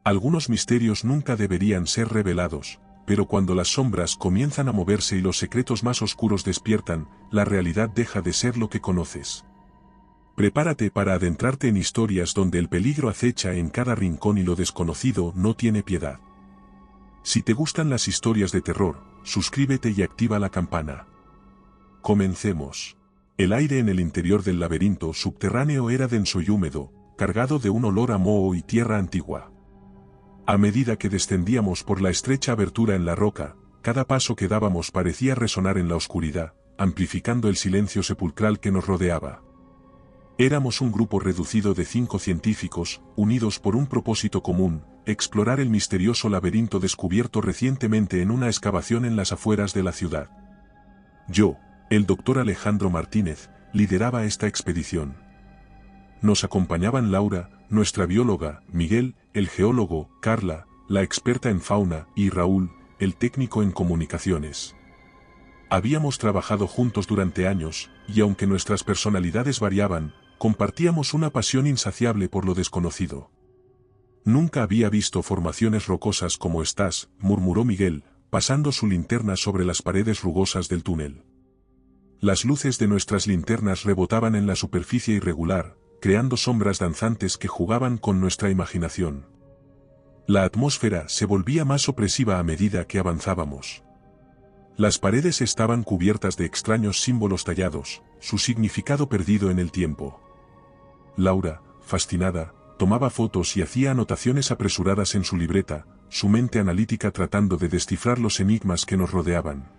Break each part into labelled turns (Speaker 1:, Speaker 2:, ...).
Speaker 1: Algunos misterios nunca deberían ser revelados, pero cuando las sombras comienzan a moverse y los secretos más oscuros despiertan, la realidad deja de ser lo que conoces. Prepárate para adentrarte en historias donde el peligro acecha en cada rincón y lo desconocido no tiene piedad. Si te gustan las historias de terror, suscríbete y activa la campana. Comencemos. El aire en el interior del laberinto subterráneo era denso y húmedo, cargado de un olor a moho y tierra antigua. A medida que descendíamos por la estrecha abertura en la roca, cada paso que dábamos parecía resonar en la oscuridad, amplificando el silencio sepulcral que nos rodeaba. Éramos un grupo reducido de 5 científicos, unidos por un propósito común: explorar el misterioso laberinto descubierto recientemente en una excavación en las afueras de la ciudad. Yo, el doctor Alejandro Martínez, lideraba esta expedición. Nos acompañaban Laura, nuestra bióloga, Miguel, el geólogo, Carla, la experta en fauna, y Raúl, el técnico en comunicaciones. Habíamos trabajado juntos durante años, y aunque nuestras personalidades variaban, compartíamos una pasión insaciable por lo desconocido. Nunca había visto formaciones rocosas como estas, murmuró Miguel, pasando su linterna sobre las paredes rugosas del túnel. Las luces de nuestras linternas rebotaban en la superficie irregular, creando sombras danzantes que jugaban con nuestra imaginación. La atmósfera se volvía más opresiva a medida que avanzábamos. Las paredes estaban cubiertas de extraños símbolos tallados, su significado perdido en el tiempo. Laura, fascinada, tomaba fotos y hacía anotaciones apresuradas en su libreta, su mente analítica tratando de descifrar los enigmas que nos rodeaban.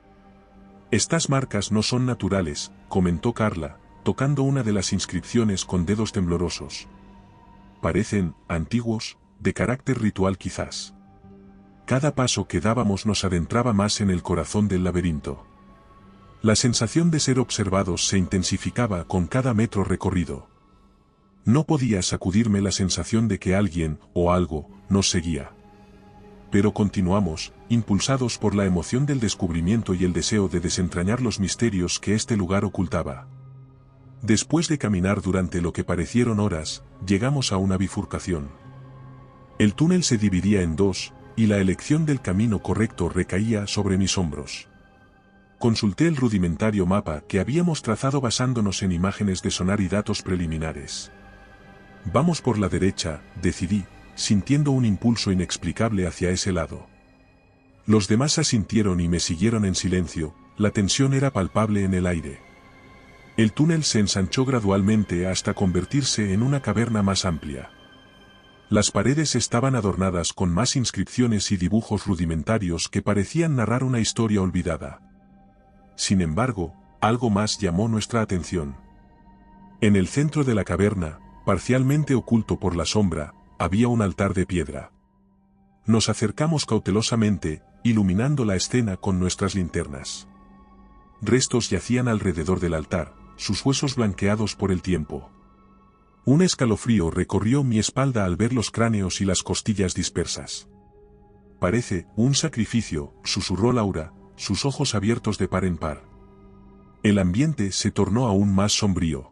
Speaker 1: Estas marcas no son naturales, comentó Carla, tocando una de las inscripciones con dedos temblorosos. Parecen antiguos, de carácter ritual quizás. Cada paso que dábamos nos adentraba más en el corazón del laberinto. La sensación de ser observados se intensificaba con cada metro recorrido. No podía sacudirme la sensación de que alguien, o algo, nos seguía. Pero continuamos, impulsados por la emoción del descubrimiento y el deseo de desentrañar los misterios que este lugar ocultaba. Después de caminar durante lo que parecieron horas, llegamos a una bifurcación. El túnel se dividía en dos, y la elección del camino correcto recaía sobre mis hombros. Consulté el rudimentario mapa que habíamos trazado basándonos en imágenes de sonar y datos preliminares. Vamos por la derecha, decidí, sintiendo un impulso inexplicable hacia ese lado. Los demás asintieron y me siguieron en silencio, la tensión era palpable en el aire. El túnel se ensanchó gradualmente hasta convertirse en una caverna más amplia. Las paredes estaban adornadas con más inscripciones y dibujos rudimentarios que parecían narrar una historia olvidada. Sin embargo, algo más llamó nuestra atención. En el centro de la caverna, parcialmente oculto por la sombra, había un altar de piedra. Nos acercamos cautelosamente, iluminando la escena con nuestras linternas. Restos yacían alrededor del altar, sus huesos blanqueados por el tiempo. Un escalofrío recorrió mi espalda al ver los cráneos y las costillas dispersas. Parece un sacrificio, susurró Laura, sus ojos abiertos de par en par. El ambiente se tornó aún más sombrío.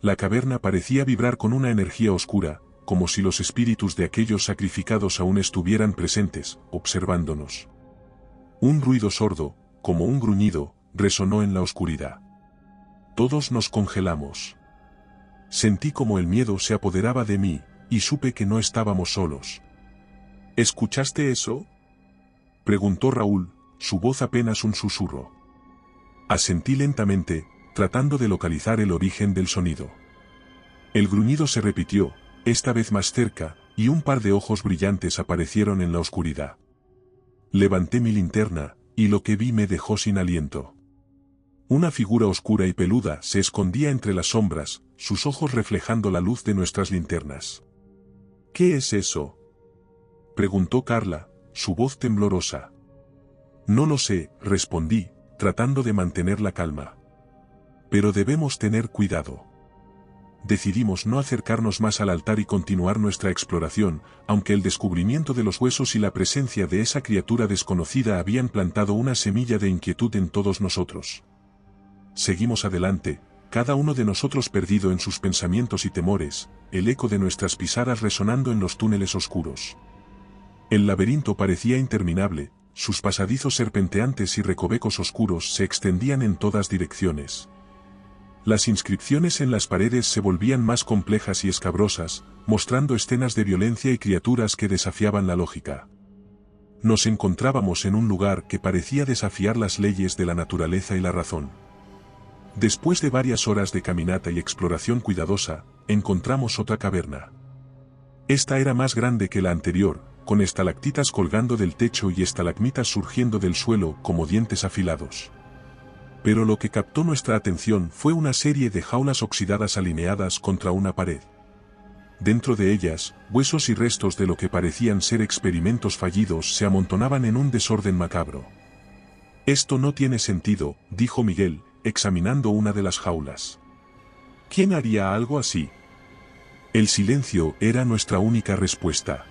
Speaker 1: La caverna parecía vibrar con una energía oscura, como si los espíritus de aquellos sacrificados aún estuvieran presentes, observándonos. Un ruido sordo, como un gruñido, resonó en la oscuridad. Todos nos congelamos. Sentí como el miedo se apoderaba de mí, y supe que no estábamos solos. ¿Escuchaste eso?, preguntó Raúl, su voz apenas un susurro. Asentí lentamente, tratando de localizar el origen del sonido. El gruñido se repitió, esta vez más cerca, y un par de ojos brillantes aparecieron en la oscuridad. Levanté mi linterna, y lo que vi me dejó sin aliento. Una figura oscura y peluda se escondía entre las sombras, sus ojos reflejando la luz de nuestras linternas. ¿Qué es eso?, preguntó Carla, su voz temblorosa. No lo sé, respondí, tratando de mantener la calma. Pero debemos tener cuidado. Decidimos no acercarnos más al altar y continuar nuestra exploración, aunque el descubrimiento de los huesos y la presencia de esa criatura desconocida habían plantado una semilla de inquietud en todos nosotros. Seguimos adelante, cada uno de nosotros perdido en sus pensamientos y temores, el eco de nuestras pisadas resonando en los túneles oscuros. El laberinto parecía interminable, sus pasadizos serpenteantes y recovecos oscuros se extendían en todas direcciones. Las inscripciones en las paredes se volvían más complejas y escabrosas, mostrando escenas de violencia y criaturas que desafiaban la lógica. Nos encontrábamos en un lugar que parecía desafiar las leyes de la naturaleza y la razón. Después de varias horas de caminata y exploración cuidadosa, encontramos otra caverna. Esta era más grande que la anterior, con estalactitas colgando del techo y estalagmitas surgiendo del suelo como dientes afilados. Pero lo que captó nuestra atención fue una serie de jaulas oxidadas alineadas contra una pared. Dentro de ellas, huesos y restos de lo que parecían ser experimentos fallidos se amontonaban en un desorden macabro. «Esto no tiene sentido», dijo Miguel, examinando una de las jaulas. «¿Quién haría algo así?». El silencio era nuestra única respuesta.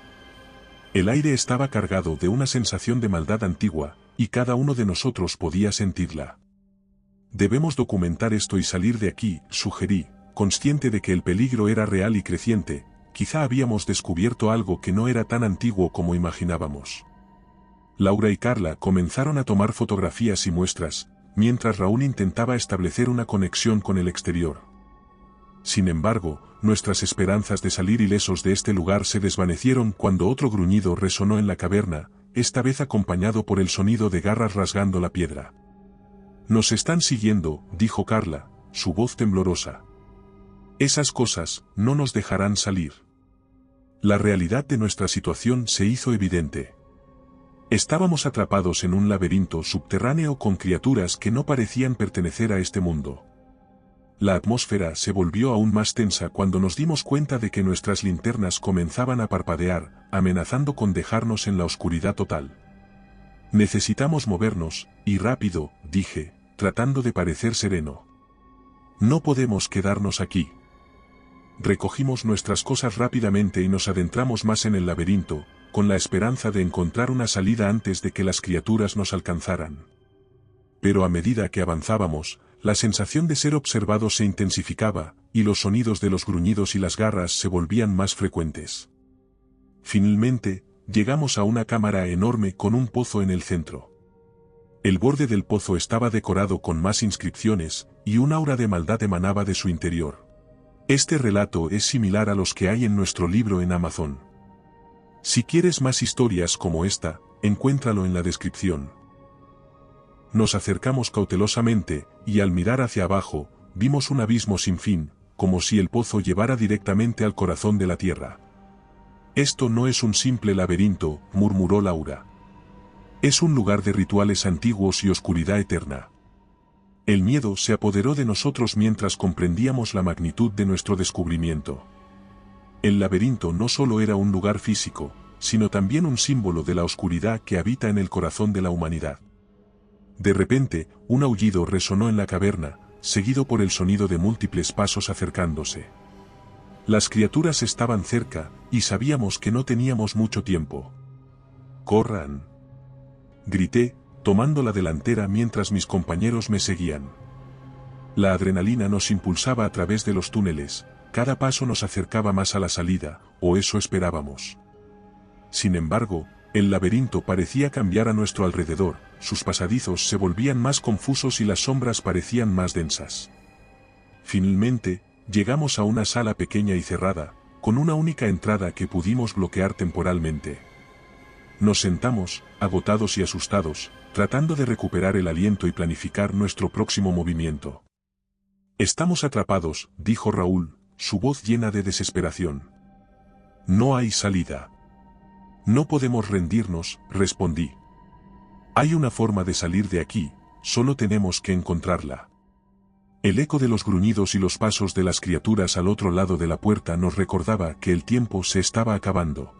Speaker 1: El aire estaba cargado de una sensación de maldad antigua, y cada uno de nosotros podía sentirla. «Debemos documentar esto y salir de aquí», sugerí, consciente de que el peligro era real y creciente. Quizá habíamos descubierto algo que no era tan antiguo como imaginábamos. Laura y Carla comenzaron a tomar fotografías y muestras, mientras Raúl intentaba establecer una conexión con el exterior. Sin embargo, nuestras esperanzas de salir ilesos de este lugar se desvanecieron cuando otro gruñido resonó en la caverna, esta vez acompañado por el sonido de garras rasgando la piedra. «Nos están siguiendo», dijo Carla, su voz temblorosa. «Esas cosas no nos dejarán salir». La realidad de nuestra situación se hizo evidente. Estábamos atrapados en un laberinto subterráneo con criaturas que no parecían pertenecer a este mundo. La atmósfera se volvió aún más tensa cuando nos dimos cuenta de que nuestras linternas comenzaban a parpadear, amenazando con dejarnos en la oscuridad total. «Necesitamos movernos, y rápido», dije, tratando de parecer sereno. «No podemos quedarnos aquí». Recogimos nuestras cosas rápidamente y nos adentramos más en el laberinto, con la esperanza de encontrar una salida antes de que las criaturas nos alcanzaran. Pero a medida que avanzábamos, la sensación de ser observados se intensificaba, y los sonidos de los gruñidos y las garras se volvían más frecuentes. Finalmente, llegamos a una cámara enorme con un pozo en el centro. El borde del pozo estaba decorado con más inscripciones, y un aura de maldad emanaba de su interior. Este relato es similar a los que hay en nuestro libro en Amazon. Si quieres más historias como esta, encuéntralo en la descripción. Nos acercamos cautelosamente, y al mirar hacia abajo, vimos un abismo sin fin, como si el pozo llevara directamente al corazón de la tierra. «Esto no es un simple laberinto», murmuró Laura. «Es un lugar de rituales antiguos y oscuridad eterna». El miedo se apoderó de nosotros mientras comprendíamos la magnitud de nuestro descubrimiento. El laberinto no solo era un lugar físico, sino también un símbolo de la oscuridad que habita en el corazón de la humanidad. De repente, un aullido resonó en la caverna, seguido por el sonido de múltiples pasos acercándose. Las criaturas estaban cerca, y sabíamos que no teníamos mucho tiempo. «¡Corran!», grité, tomando la delantera mientras mis compañeros me seguían. La adrenalina nos impulsaba a través de los túneles, cada paso nos acercaba más a la salida, o eso esperábamos. Sin embargo, el laberinto parecía cambiar a nuestro alrededor, sus pasadizos se volvían más confusos y las sombras parecían más densas. Finalmente, llegamos a una sala pequeña y cerrada, con una única entrada que pudimos bloquear temporalmente. Nos sentamos, agotados y asustados, tratando de recuperar el aliento y planificar nuestro próximo movimiento. «Estamos atrapados», dijo Raúl, su voz llena de desesperación. «No hay salida». «No podemos rendirnos», respondí. «Hay una forma de salir de aquí, solo tenemos que encontrarla». El eco de los gruñidos y los pasos de las criaturas al otro lado de la puerta nos recordaba que el tiempo se estaba acabando.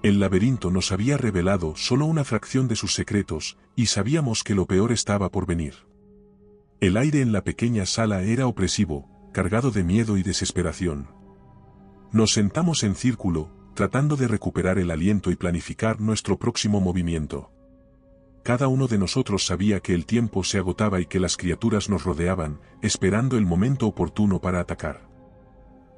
Speaker 1: El laberinto nos había revelado solo una fracción de sus secretos, y sabíamos que lo peor estaba por venir. El aire en la pequeña sala era opresivo, cargado de miedo y desesperación. Nos sentamos en círculo, tratando de recuperar el aliento y planificar nuestro próximo movimiento. Cada uno de nosotros sabía que el tiempo se agotaba y que las criaturas nos rodeaban, esperando el momento oportuno para atacar.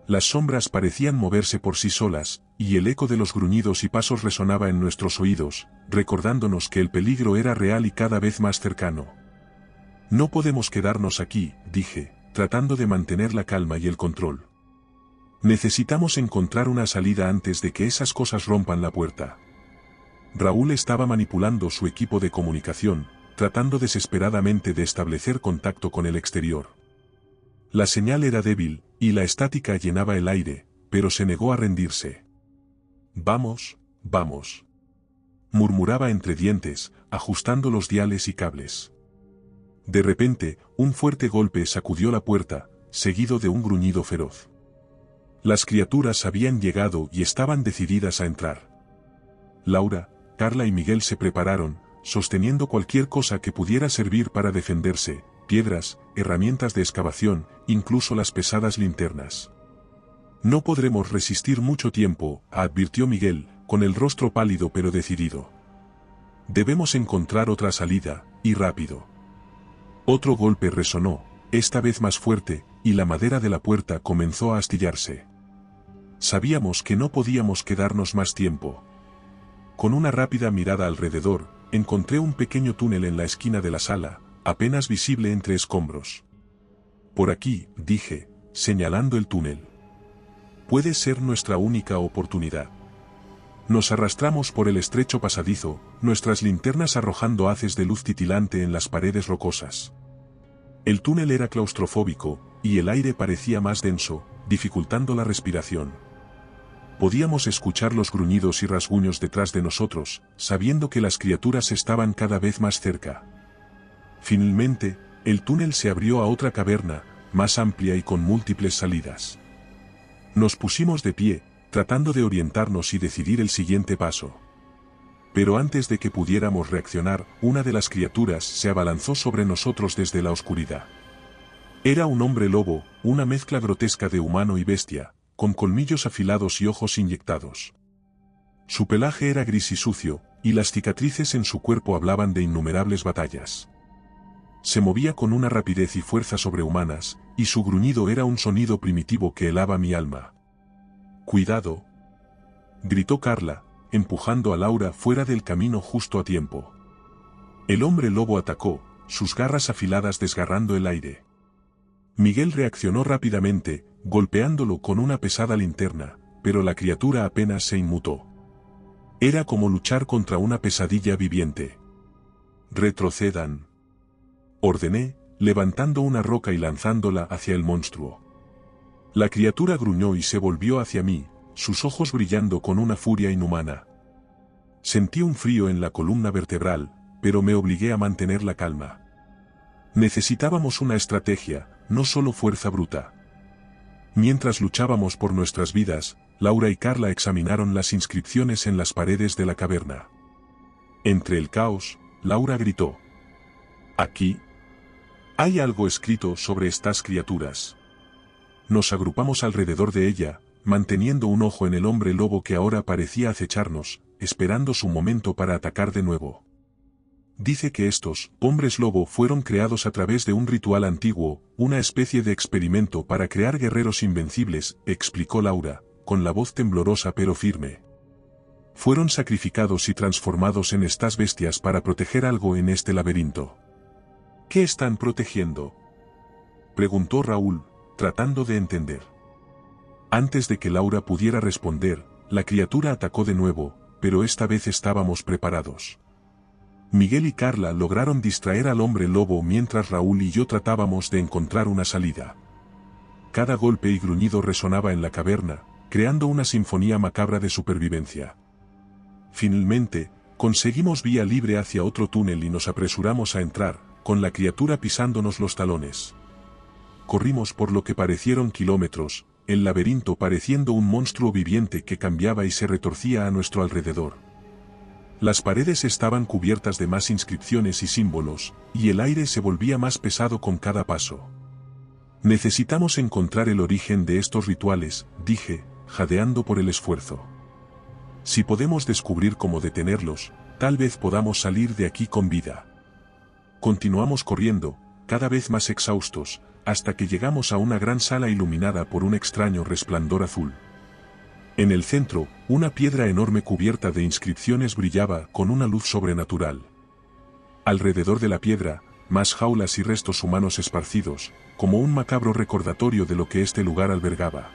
Speaker 1: Las sombras parecían moverse por sí solas, y el eco de los gruñidos y pasos resonaba en nuestros oídos, recordándonos que el peligro era real y cada vez más cercano. No podemos quedarnos aquí, dije, tratando de mantener la calma y el control. Necesitamos encontrar una salida antes de que esas cosas rompan la puerta. Raúl estaba manipulando su equipo de comunicación, tratando desesperadamente de establecer contacto con el exterior. La señal era débil, y la estática llenaba el aire, pero se negó a rendirse. Vamos, vamos. Murmuraba entre dientes, ajustando los diales y cables. De repente, un fuerte golpe sacudió la puerta, seguido de un gruñido feroz. Las criaturas habían llegado y estaban decididas a entrar. Laura, Carla y Miguel se prepararon, sosteniendo cualquier cosa que pudiera servir para defenderse, piedras, herramientas de excavación, incluso las pesadas linternas. No podremos resistir mucho tiempo, advirtió Miguel, con el rostro pálido pero decidido. Debemos encontrar otra salida, y rápido. Otro golpe resonó, esta vez más fuerte, y la madera de la puerta comenzó a astillarse. Sabíamos que no podíamos quedarnos más tiempo. Con una rápida mirada alrededor, encontré un pequeño túnel en la esquina de la sala, apenas visible entre escombros. Por aquí, dije, señalando el túnel. Puede ser nuestra única oportunidad. Nos arrastramos por el estrecho pasadizo, nuestras linternas arrojando haces de luz titilante en las paredes rocosas. El túnel era claustrofóbico, y el aire parecía más denso, dificultando la respiración. Podíamos escuchar los gruñidos y rasguños detrás de nosotros, sabiendo que las criaturas estaban cada vez más cerca. Finalmente, el túnel se abrió a otra caverna, más amplia y con múltiples salidas. Nos pusimos de pie, tratando de orientarnos y decidir el siguiente paso. Pero antes de que pudiéramos reaccionar, una de las criaturas se abalanzó sobre nosotros desde la oscuridad. Era un hombre lobo, una mezcla grotesca de humano y bestia, con colmillos afilados y ojos inyectados. Su pelaje era gris y sucio, y las cicatrices en su cuerpo hablaban de innumerables batallas. Se movía con una rapidez y fuerza sobrehumanas, y su gruñido era un sonido primitivo que helaba mi alma. «¡Cuidado!», gritó Carla, empujando a Laura fuera del camino justo a tiempo. El hombre lobo atacó, sus garras afiladas desgarrando el aire. Miguel reaccionó rápidamente, golpeándolo con una pesada linterna, pero la criatura apenas se inmutó. Era como luchar contra una pesadilla viviente. «Retrocedan», ordené, levantando una roca y lanzándola hacia el monstruo. La criatura gruñó y se volvió hacia mí, sus ojos brillando con una furia inhumana. Sentí un frío en la columna vertebral, pero me obligué a mantener la calma. Necesitábamos una estrategia, no solo fuerza bruta. Mientras luchábamos por nuestras vidas, Laura y Carla examinaron las inscripciones en las paredes de la caverna. Entre el caos, Laura gritó: «Aquí hay algo escrito sobre estas criaturas». Nos agrupamos alrededor de ella, manteniendo un ojo en el hombre lobo que ahora parecía acecharnos, esperando su momento para atacar de nuevo. Dice que estos hombres lobo fueron creados a través de un ritual antiguo, una especie de experimento para crear guerreros invencibles, explicó Laura, con la voz temblorosa pero firme. Fueron sacrificados y transformados en estas bestias para proteger algo en este laberinto. ¿Qué están protegiendo?, preguntó Raúl, tratando de entender. Antes de que Laura pudiera responder, la criatura atacó de nuevo, pero esta vez estábamos preparados. Miguel y Carla lograron distraer al hombre lobo mientras Raúl y yo tratábamos de encontrar una salida. Cada golpe y gruñido resonaba en la caverna, creando una sinfonía macabra de supervivencia. Finalmente, conseguimos vía libre hacia otro túnel y nos apresuramos a entrar, con la criatura pisándonos los talones. Corrimos por lo que parecieron kilómetros, el laberinto pareciendo un monstruo viviente que cambiaba y se retorcía a nuestro alrededor. Las paredes estaban cubiertas de más inscripciones y símbolos, y el aire se volvía más pesado con cada paso. Necesitamos encontrar el origen de estos rituales, dije, jadeando por el esfuerzo. Si podemos descubrir cómo detenerlos, tal vez podamos salir de aquí con vida. Continuamos corriendo, cada vez más exhaustos, hasta que llegamos a una gran sala iluminada por un extraño resplandor azul. En el centro, una piedra enorme cubierta de inscripciones brillaba con una luz sobrenatural. Alrededor de la piedra, más jaulas y restos humanos esparcidos, como un macabro recordatorio de lo que este lugar albergaba.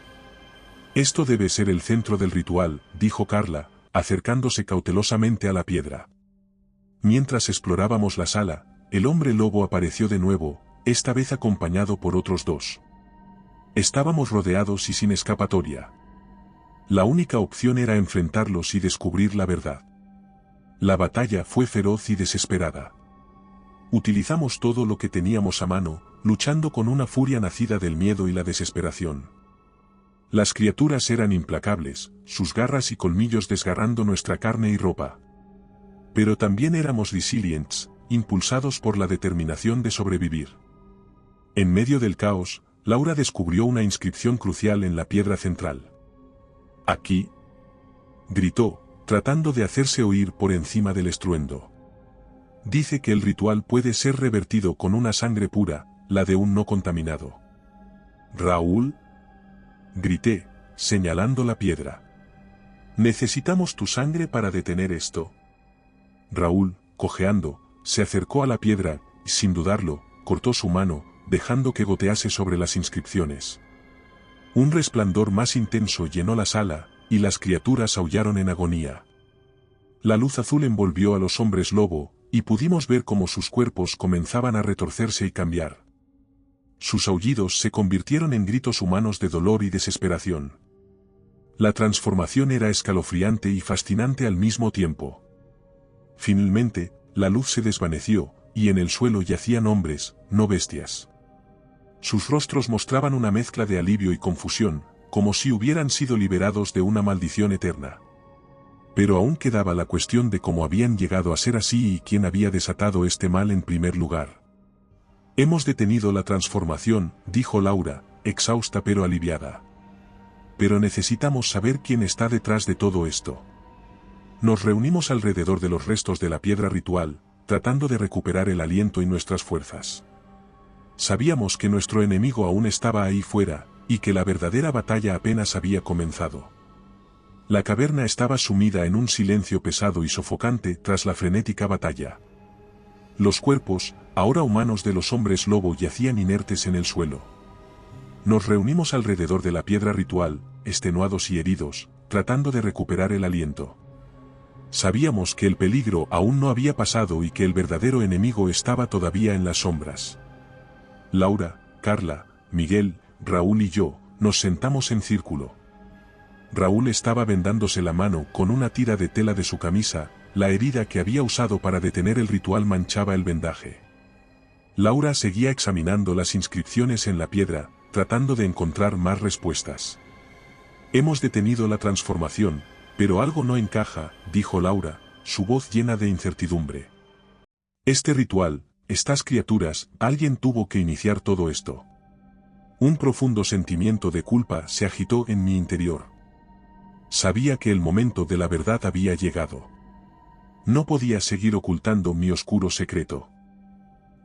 Speaker 1: Esto debe ser el centro del ritual, dijo Carla, acercándose cautelosamente a la piedra. Mientras explorábamos la sala, el hombre lobo apareció de nuevo, esta vez acompañado por otros dos. Estábamos rodeados y sin escapatoria. La única opción era enfrentarlos y descubrir la verdad. La batalla fue feroz y desesperada. Utilizamos todo lo que teníamos a mano, luchando con una furia nacida del miedo y la desesperación. Las criaturas eran implacables, sus garras y colmillos desgarrando nuestra carne y ropa. Pero también éramos resilientes, impulsados por la determinación de sobrevivir. En medio del caos, Laura descubrió una inscripción crucial en la piedra central. «Aquí», gritó, tratando de hacerse oír por encima del estruendo. «Dice que el ritual puede ser revertido con una sangre pura, la de un no contaminado». «¿Raúl?», grité, señalando la piedra. «Necesitamos tu sangre para detener esto». Raúl, cojeando, se acercó a la piedra y, sin dudarlo, cortó su mano, dejando que gotease sobre las inscripciones. Un resplandor más intenso llenó la sala, y las criaturas aullaron en agonía. La luz azul envolvió a los hombres lobo, y pudimos ver cómo sus cuerpos comenzaban a retorcerse y cambiar. Sus aullidos se convirtieron en gritos humanos de dolor y desesperación. La transformación era escalofriante y fascinante al mismo tiempo. Finalmente, la luz se desvaneció, y en el suelo yacían hombres, no bestias. Sus rostros mostraban una mezcla de alivio y confusión, como si hubieran sido liberados de una maldición eterna. Pero aún quedaba la cuestión de cómo habían llegado a ser así y quién había desatado este mal en primer lugar. «Hemos detenido la transformación», dijo Laura, exhausta pero aliviada. «Pero necesitamos saber quién está detrás de todo esto». Nos reunimos alrededor de los restos de la piedra ritual, tratando de recuperar el aliento y nuestras fuerzas. Sabíamos que nuestro enemigo aún estaba ahí fuera, y que la verdadera batalla apenas había comenzado. La caverna estaba sumida en un silencio pesado y sofocante tras la frenética batalla. Los cuerpos, ahora humanos de los hombres lobo, yacían inertes en el suelo. Nos reunimos alrededor de la piedra ritual, extenuados y heridos, tratando de recuperar el aliento. Sabíamos que el peligro aún no había pasado y que el verdadero enemigo estaba todavía en las sombras. Laura, Carla, Miguel, Raúl y yo, nos sentamos en círculo. Raúl estaba vendándose la mano con una tira de tela de su camisa, la herida que había usado para detener el ritual manchaba el vendaje. Laura seguía examinando las inscripciones en la piedra, tratando de encontrar más respuestas. «Hemos detenido la transformación, pero algo no encaja», dijo Laura, su voz llena de incertidumbre. «Este ritual, estas criaturas, alguien tuvo que iniciar todo esto». Un profundo sentimiento de culpa se agitó en mi interior. Sabía que el momento de la verdad había llegado. No podía seguir ocultando mi oscuro secreto.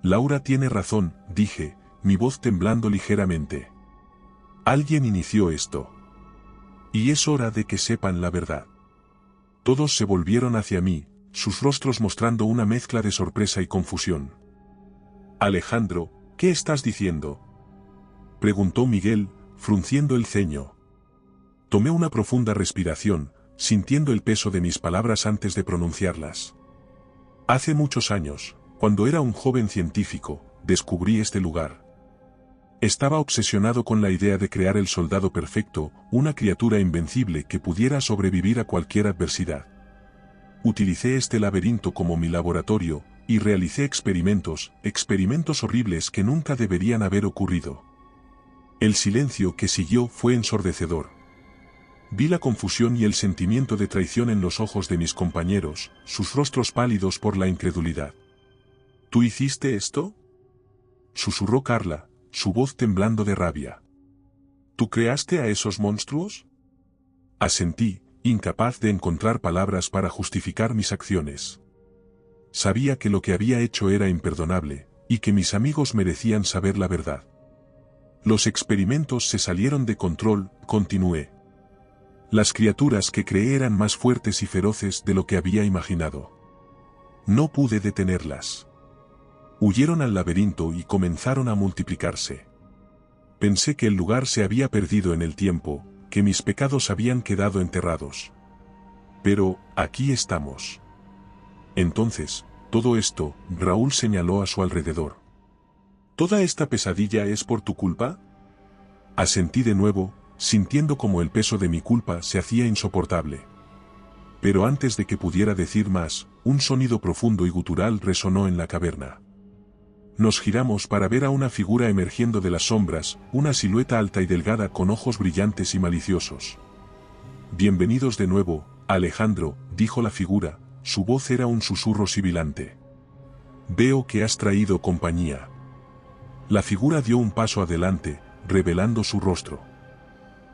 Speaker 1: «Laura tiene razón», dije, mi voz temblando ligeramente. «Alguien inició esto. Y es hora de que sepan la verdad». Todos se volvieron hacia mí, sus rostros mostrando una mezcla de sorpresa y confusión. «Alejandro, ¿qué estás diciendo?», preguntó Miguel, frunciendo el ceño. Tomé una profunda respiración, sintiendo el peso de mis palabras antes de pronunciarlas. «Hace muchos años, cuando era un joven científico, descubrí este lugar. Estaba obsesionado con la idea de crear el soldado perfecto, una criatura invencible que pudiera sobrevivir a cualquier adversidad. Utilicé este laberinto como mi laboratorio, y realicé experimentos horribles que nunca deberían haber ocurrido. El silencio que siguió fue ensordecedor. Vi la confusión y el sentimiento de traición en los ojos de mis compañeros, sus rostros pálidos por la incredulidad. «¿Tú hiciste esto?», susurró Carla, su voz temblando de rabia. «¿Tú creaste a esos monstruos?». Asentí, incapaz de encontrar palabras para justificar mis acciones. Sabía que lo que había hecho era imperdonable, y que mis amigos merecían saber la verdad. Los experimentos se salieron de control, continué. Las criaturas que creé eran más fuertes y feroces de lo que había imaginado. No pude detenerlas. Huyeron al laberinto y comenzaron a multiplicarse. Pensé que el lugar se había perdido en el tiempo, que mis pecados habían quedado enterrados. Pero, aquí estamos. Entonces, todo esto, Raúl señaló a su alrededor. ¿Toda esta pesadilla es por tu culpa? Asentí de nuevo, sintiendo como el peso de mi culpa se hacía insoportable. Pero antes de que pudiera decir más, un sonido profundo y gutural resonó en la caverna. Nos giramos para ver a una figura emergiendo de las sombras, una silueta alta y delgada con ojos brillantes y maliciosos. Bienvenidos de nuevo, Alejandro, dijo la figura, su voz era un susurro sibilante. Veo que has traído compañía. La figura dio un paso adelante, revelando su rostro.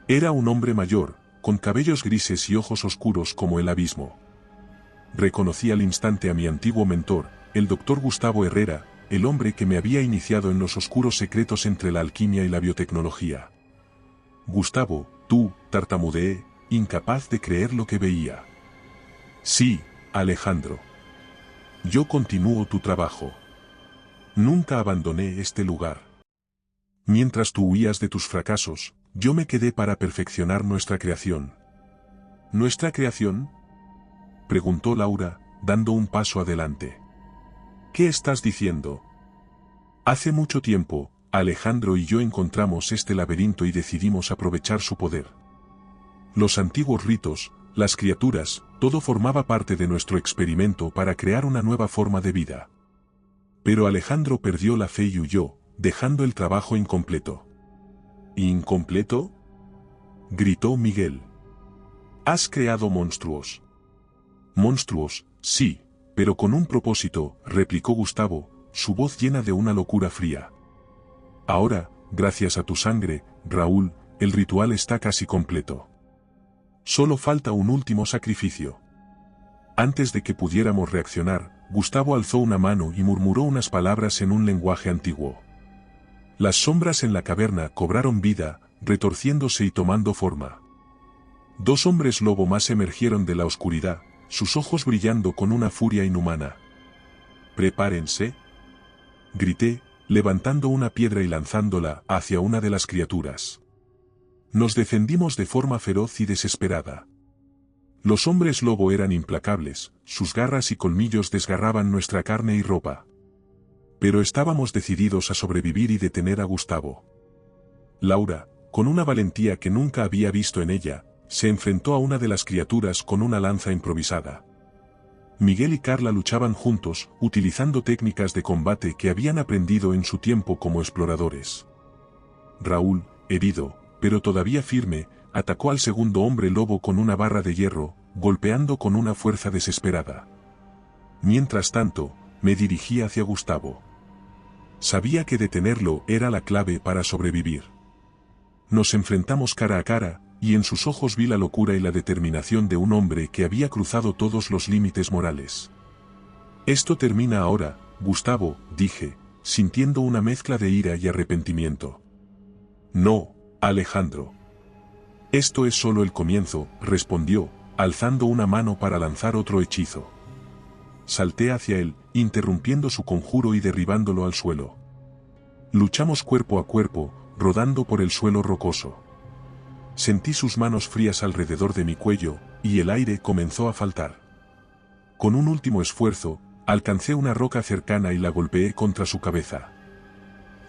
Speaker 1: Era un hombre mayor, con cabellos grises y ojos oscuros como el abismo. Reconocí al instante a mi antiguo mentor, el doctor Gustavo Herrera, el hombre que me había iniciado en los oscuros secretos entre la alquimia y la biotecnología. Gustavo, tú, tartamudeé, incapaz de creer lo que veía. Sí, Alejandro. Yo continúo tu trabajo. Nunca abandoné este lugar. Mientras tú huías de tus fracasos, yo me quedé para perfeccionar nuestra creación. ¿Nuestra creación? Preguntó Laura, dando un paso adelante. ¿Qué estás diciendo? Hace mucho tiempo, Alejandro y yo encontramos este laberinto y decidimos aprovechar su poder. Los antiguos ritos, las criaturas, todo formaba parte de nuestro experimento para crear una nueva forma de vida. Pero Alejandro perdió la fe y huyó, dejando el trabajo incompleto. ¿Incompleto? Gritó Miguel. Has creado monstruos. Monstruos, sí, pero con un propósito, replicó Gustavo, su voz llena de una locura fría. Ahora, gracias a tu sangre, Raúl, el ritual está casi completo. Solo falta un último sacrificio. Antes de que pudiéramos reaccionar, Gustavo alzó una mano y murmuró unas palabras en un lenguaje antiguo. Las sombras en la caverna cobraron vida, retorciéndose y tomando forma. Dos hombres lobo más emergieron de la oscuridad, sus ojos brillando con una furia inhumana. «Prepárense», grité, levantando una piedra y lanzándola hacia una de las criaturas. Nos defendimos de forma feroz y desesperada. Los hombres lobo eran implacables, sus garras y colmillos desgarraban nuestra carne y ropa. Pero estábamos decididos a sobrevivir y detener a Gustavo. Laura, con una valentía que nunca había visto en ella, se enfrentó a una de las criaturas con una lanza improvisada. Miguel y Carla luchaban juntos, utilizando técnicas de combate que habían aprendido en su tiempo como exploradores. Raúl, herido, pero todavía firme, atacó al segundo hombre lobo con una barra de hierro, golpeando con una fuerza desesperada. Mientras tanto, me dirigí hacia Gustavo. Sabía que detenerlo era la clave para sobrevivir. Nos enfrentamos cara a cara, y en sus ojos vi la locura y la determinación de un hombre que había cruzado todos los límites morales. Esto termina ahora, Gustavo, dije, sintiendo una mezcla de ira y arrepentimiento. No, Alejandro. Esto es solo el comienzo, respondió, alzando una mano para lanzar otro hechizo. Salté hacia él, interrumpiendo su conjuro y derribándolo al suelo. Luchamos cuerpo a cuerpo, rodando por el suelo rocoso. Sentí sus manos frías alrededor de mi cuello, y el aire comenzó a faltar. Con un último esfuerzo, alcancé una roca cercana y la golpeé contra su cabeza.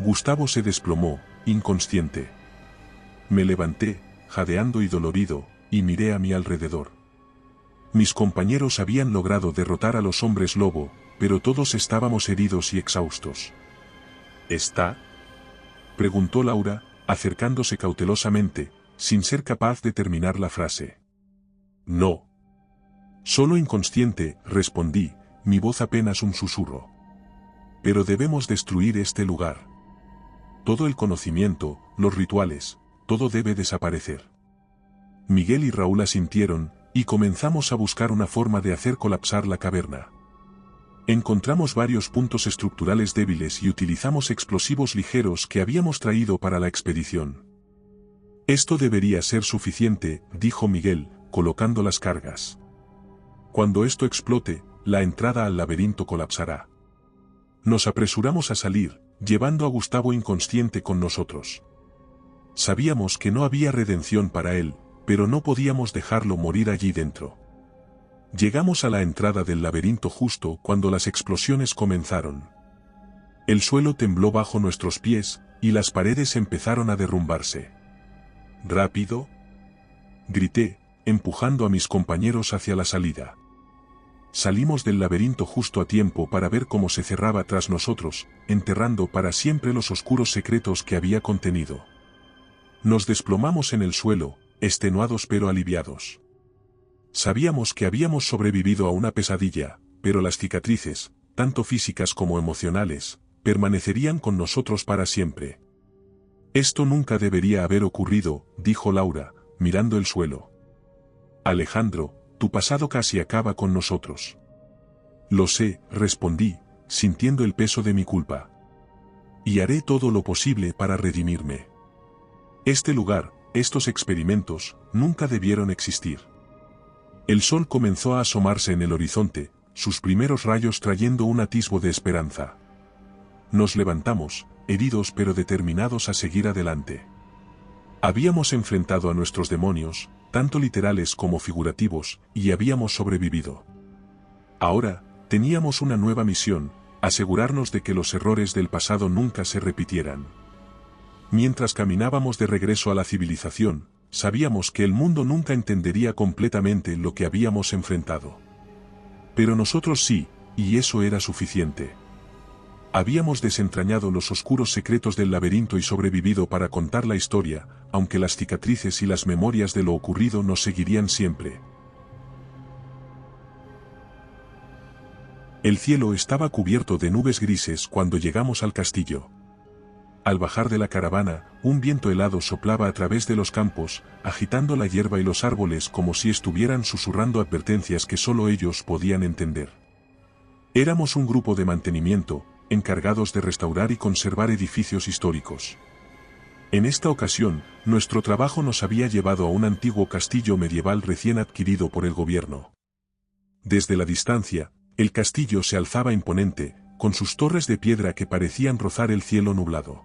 Speaker 1: Gustavo se desplomó, inconsciente. Me levanté, jadeando y dolorido, y miré a mi alrededor. Mis compañeros habían logrado derrotar a los hombres lobo, pero todos estábamos heridos y exhaustos. ¿Está? Preguntó Laura, acercándose cautelosamente, sin ser capaz de terminar la frase. No. Solo inconsciente, respondí, mi voz apenas un susurro. Pero debemos destruir este lugar. Todo el conocimiento, los rituales, todo debe desaparecer. Miguel y Raúl asintieron, y comenzamos a buscar una forma de hacer colapsar la caverna. Encontramos varios puntos estructurales débiles y utilizamos explosivos ligeros que habíamos traído para la expedición. Esto debería ser suficiente, dijo Miguel, colocando las cargas. Cuando esto explote, la entrada al laberinto colapsará. Nos apresuramos a salir, llevando a Gustavo inconsciente con nosotros. Sabíamos que no había redención para él, pero no podíamos dejarlo morir allí dentro. Llegamos a la entrada del laberinto justo cuando las explosiones comenzaron. El suelo tembló bajo nuestros pies, y las paredes empezaron a derrumbarse. «¿Rápido?», grité, empujando a mis compañeros hacia la salida. Salimos del laberinto justo a tiempo para ver cómo se cerraba tras nosotros, enterrando para siempre los oscuros secretos que había contenido. Nos desplomamos en el suelo, extenuados pero aliviados. Sabíamos que habíamos sobrevivido a una pesadilla, pero las cicatrices, tanto físicas como emocionales, permanecerían con nosotros para siempre. «Esto nunca debería haber ocurrido», dijo Laura, mirando el suelo. «Alejandro, tu pasado casi acaba con nosotros». «Lo sé», respondí, sintiendo el peso de mi culpa. «Y haré todo lo posible para redimirme. Este lugar, estos experimentos, nunca debieron existir». El sol comenzó a asomarse en el horizonte, sus primeros rayos trayendo un atisbo de esperanza. Nos levantamos, heridos pero determinados a seguir adelante. Habíamos enfrentado a nuestros demonios, tanto literales como figurativos, y habíamos sobrevivido. Ahora, teníamos una nueva misión, asegurarnos de que los errores del pasado nunca se repitieran. Mientras caminábamos de regreso a la civilización, sabíamos que el mundo nunca entendería completamente lo que habíamos enfrentado. Pero nosotros sí, y eso era suficiente. Habíamos desentrañado los oscuros secretos del laberinto y sobrevivido para contar la historia, aunque las cicatrices y las memorias de lo ocurrido nos seguirían siempre. El cielo estaba cubierto de nubes grises cuando llegamos al castillo. Al bajar de la caravana, un viento helado soplaba a través de los campos, agitando la hierba y los árboles como si estuvieran susurrando advertencias que solo ellos podían entender. Éramos un grupo de mantenimiento, encargados de restaurar y conservar edificios históricos. En esta ocasión, nuestro trabajo nos había llevado a un antiguo castillo medieval recién adquirido por el gobierno. Desde la distancia, el castillo se alzaba imponente, con sus torres de piedra que parecían rozar el cielo nublado.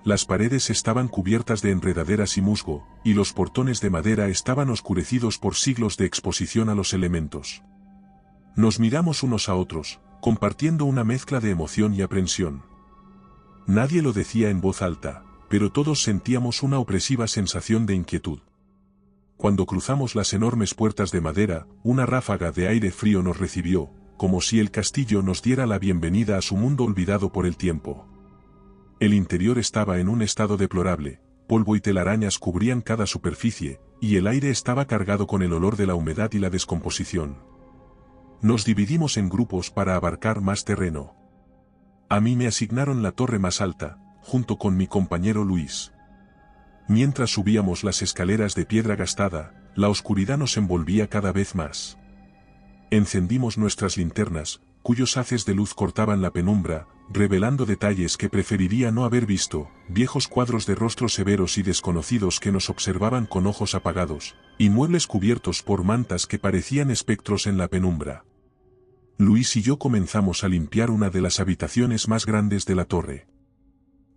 Speaker 1: Las paredes estaban cubiertas de enredaderas y musgo, y los portones de madera estaban oscurecidos por siglos de exposición a los elementos. Nos miramos unos a otros, compartiendo una mezcla de emoción y aprensión. Nadie lo decía en voz alta, pero todos sentíamos una opresiva sensación de inquietud. Cuando cruzamos las enormes puertas de madera, una ráfaga de aire frío nos recibió, como si el castillo nos diera la bienvenida a su mundo olvidado por el tiempo. El interior estaba en un estado deplorable, polvo y telarañas cubrían cada superficie, y el aire estaba cargado con el olor de la humedad y la descomposición. Nos dividimos en grupos para abarcar más terreno. A mí me asignaron la torre más alta, junto con mi compañero Luis. Mientras subíamos las escaleras de piedra gastada, la oscuridad nos envolvía cada vez más. Encendimos nuestras linternas, cuyos haces de luz cortaban la penumbra, revelando detalles que preferiría no haber visto, viejos cuadros de rostros severos y desconocidos que nos observaban con ojos apagados, y muebles cubiertos por mantas que parecían espectros en la penumbra. Luis y yo comenzamos a limpiar una de las habitaciones más grandes de la torre.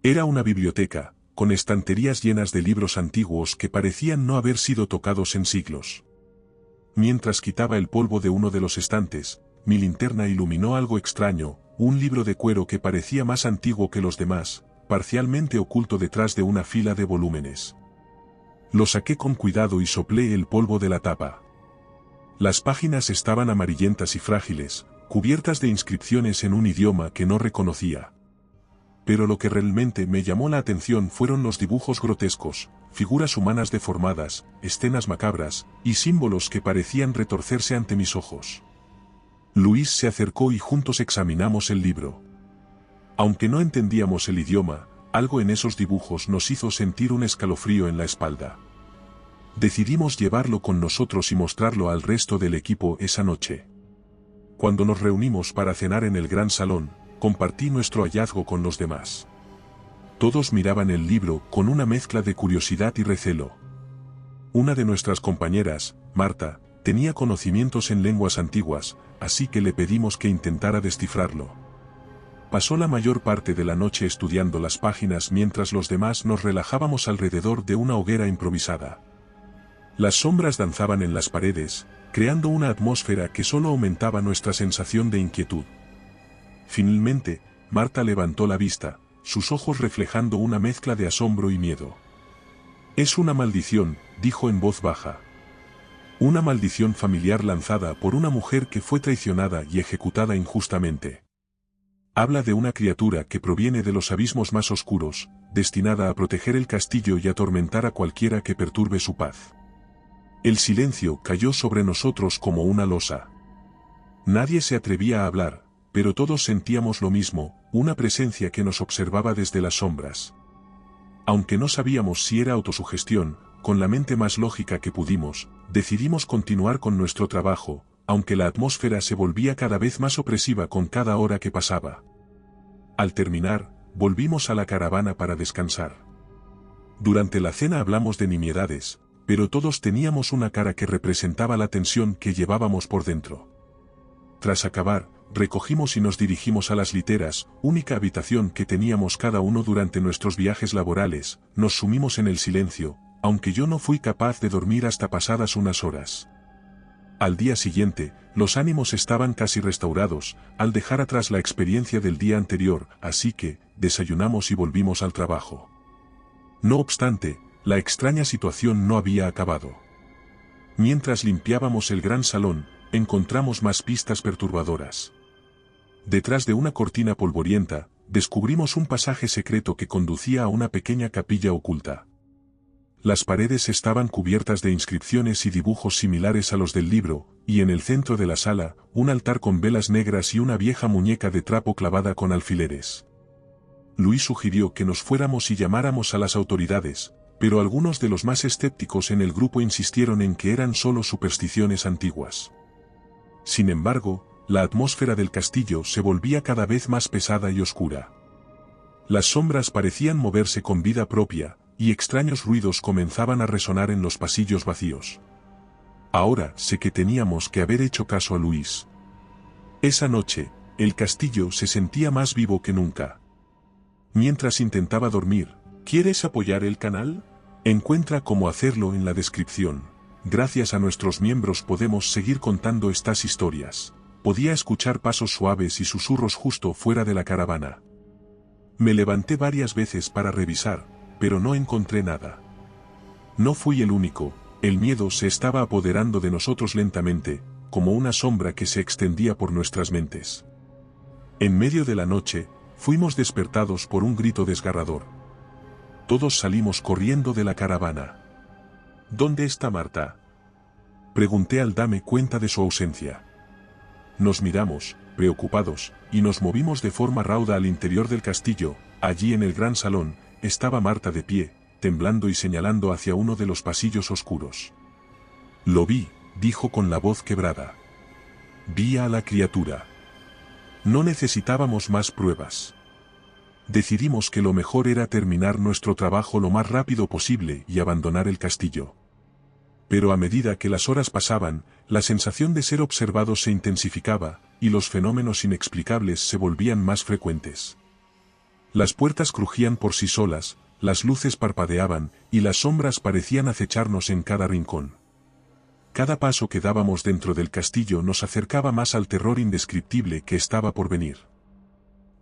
Speaker 1: Era una biblioteca, con estanterías llenas de libros antiguos que parecían no haber sido tocados en siglos. Mientras quitaba el polvo de uno de los estantes, mi linterna iluminó algo extraño, un libro de cuero que parecía más antiguo que los demás, parcialmente oculto detrás de una fila de volúmenes. Lo saqué con cuidado y soplé el polvo de la tapa. Las páginas estaban amarillentas y frágiles, cubiertas de inscripciones en un idioma que no reconocía. Pero lo que realmente me llamó la atención fueron los dibujos grotescos, figuras humanas deformadas, escenas macabras, y símbolos que parecían retorcerse ante mis ojos. Luis se acercó y juntos examinamos el libro. Aunque no entendíamos el idioma, algo en esos dibujos nos hizo sentir un escalofrío en la espalda. Decidimos llevarlo con nosotros y mostrarlo al resto del equipo esa noche. Cuando nos reunimos para cenar en el gran salón, compartí nuestro hallazgo con los demás. Todos miraban el libro con una mezcla de curiosidad y recelo. Una de nuestras compañeras, Marta, tenía conocimientos en lenguas antiguas, así que le pedimos que intentara descifrarlo. Pasó la mayor parte de la noche estudiando las páginas mientras los demás nos relajábamos alrededor de una hoguera improvisada. Las sombras danzaban en las paredes, creando una atmósfera que solo aumentaba nuestra sensación de inquietud. Finalmente, Marta levantó la vista, sus ojos reflejando una mezcla de asombro y miedo. «Es una maldición», dijo en voz baja. «Una maldición familiar lanzada por una mujer que fue traicionada y ejecutada injustamente. Habla de una criatura que proviene de los abismos más oscuros, destinada a proteger el castillo y atormentar a cualquiera que perturbe su paz». El silencio cayó sobre nosotros como una losa. Nadie se atrevía a hablar, pero todos sentíamos lo mismo, una presencia que nos observaba desde las sombras. Aunque no sabíamos si era autosugestión, con la mente más lógica que pudimos, decidimos continuar con nuestro trabajo, aunque la atmósfera se volvía cada vez más opresiva con cada hora que pasaba. Al terminar, volvimos a la caravana para descansar. Durante la cena hablamos de nimiedades, pero todos teníamos una cara que representaba la tensión que llevábamos por dentro. Tras acabar, recogimos y nos dirigimos a las literas, única habitación que teníamos cada uno durante nuestros viajes laborales. Nos sumimos en el silencio, aunque yo no fui capaz de dormir hasta pasadas unas horas. Al día siguiente, los ánimos estaban casi restaurados, al dejar atrás la experiencia del día anterior, así que, desayunamos y volvimos al trabajo. No obstante, la extraña situación no había acabado. Mientras limpiábamos el gran salón, encontramos más pistas perturbadoras. Detrás de una cortina polvorienta, descubrimos un pasaje secreto que conducía a una pequeña capilla oculta. Las paredes estaban cubiertas de inscripciones y dibujos similares a los del libro, y en el centro de la sala, un altar con velas negras y una vieja muñeca de trapo clavada con alfileres. Luis sugirió que nos fuéramos y llamáramos a las autoridades, pero algunos de los más escépticos en el grupo insistieron en que eran solo supersticiones antiguas. Sin embargo, la atmósfera del castillo se volvía cada vez más pesada y oscura. Las sombras parecían moverse con vida propia, y extraños ruidos comenzaban a resonar en los pasillos vacíos. Ahora sé que teníamos que haber hecho caso a Luis. Esa noche, el castillo se sentía más vivo que nunca. Mientras intentaba dormir, ¿quieres apoyar el canal? Encuentra cómo hacerlo en la descripción. Gracias a nuestros miembros podemos seguir contando estas historias. Podía escuchar pasos suaves y susurros justo fuera de la caravana. Me levanté varias veces para revisar, pero no encontré nada. No fui el único, el miedo se estaba apoderando de nosotros lentamente, como una sombra que se extendía por nuestras mentes. En medio de la noche, fuimos despertados por un grito desgarrador. Todos salimos corriendo de la caravana. ¿Dónde está Marta?, pregunté al darme cuenta de su ausencia. Nos miramos, preocupados, y nos movimos de forma rauda al interior del castillo. Allí en el gran salón, estaba Marta de pie, temblando y señalando hacia uno de los pasillos oscuros. «Lo vi», dijo con la voz quebrada. «Vi a la criatura. No necesitábamos más pruebas. Decidimos que lo mejor era terminar nuestro trabajo lo más rápido posible y abandonar el castillo. Pero a medida que las horas pasaban, la sensación de ser observados se intensificaba, y los fenómenos inexplicables se volvían más frecuentes. Las puertas crujían por sí solas, las luces parpadeaban, y las sombras parecían acecharnos en cada rincón. Cada paso que dábamos dentro del castillo nos acercaba más al terror indescriptible que estaba por venir.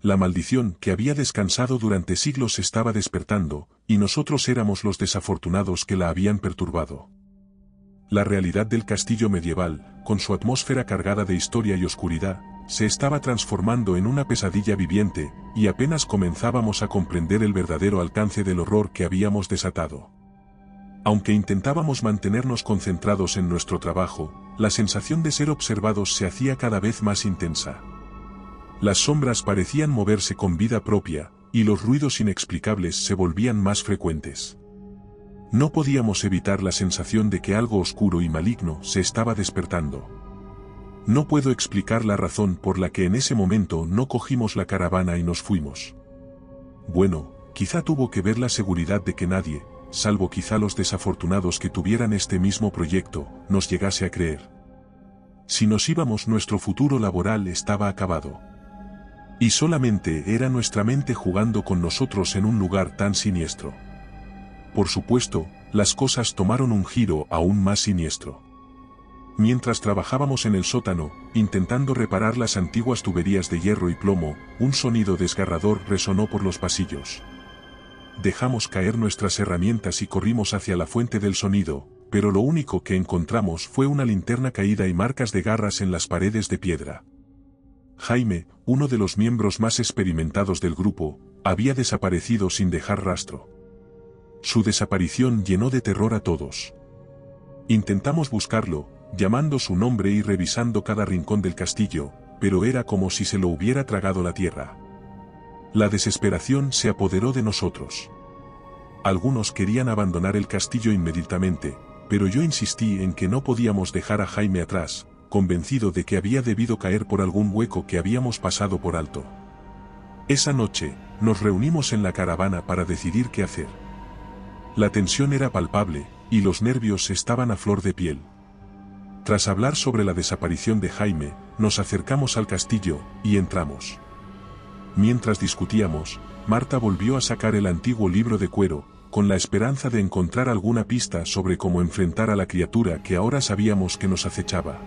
Speaker 1: La maldición que había descansado durante siglos estaba despertando, y nosotros éramos los desafortunados que la habían perturbado. La realidad del castillo medieval, con su atmósfera cargada de historia y oscuridad, se estaba transformando en una pesadilla viviente, y apenas comenzábamos a comprender el verdadero alcance del horror que habíamos desatado. Aunque intentábamos mantenernos concentrados en nuestro trabajo, la sensación de ser observados se hacía cada vez más intensa. Las sombras parecían moverse con vida propia, y los ruidos inexplicables se volvían más frecuentes. No podíamos evitar la sensación de que algo oscuro y maligno se estaba despertando. No puedo explicar la razón por la que en ese momento no cogimos la caravana y nos fuimos. Bueno, quizá tuvo que ver la seguridad de que nadie, salvo quizá los desafortunados que tuvieran este mismo proyecto, nos llegase a creer. Si nos íbamos, nuestro futuro laboral estaba acabado. Y solamente era nuestra mente jugando con nosotros en un lugar tan siniestro. Por supuesto, las cosas tomaron un giro aún más siniestro. Mientras trabajábamos en el sótano, intentando reparar las antiguas tuberías de hierro y plomo, un sonido desgarrador resonó por los pasillos. Dejamos caer nuestras herramientas y corrimos hacia la fuente del sonido, pero lo único que encontramos fue una linterna caída y marcas de garras en las paredes de piedra. Jaime, uno de los miembros más experimentados del grupo, había desaparecido sin dejar rastro. Su desaparición llenó de terror a todos. Intentamos buscarlo, llamando su nombre y revisando cada rincón del castillo, pero era como si se lo hubiera tragado la tierra. La desesperación se apoderó de nosotros. Algunos querían abandonar el castillo inmediatamente, pero yo insistí en que no podíamos dejar a Jaime atrás, convencido de que había debido caer por algún hueco que habíamos pasado por alto. Esa noche, nos reunimos en la caravana para decidir qué hacer. La tensión era palpable, y los nervios estaban a flor de piel. Tras hablar sobre la desaparición de Jaime, nos acercamos al castillo, y entramos. Mientras discutíamos, Marta volvió a sacar el antiguo libro de cuero, con la esperanza de encontrar alguna pista sobre cómo enfrentar a la criatura que ahora sabíamos que nos acechaba.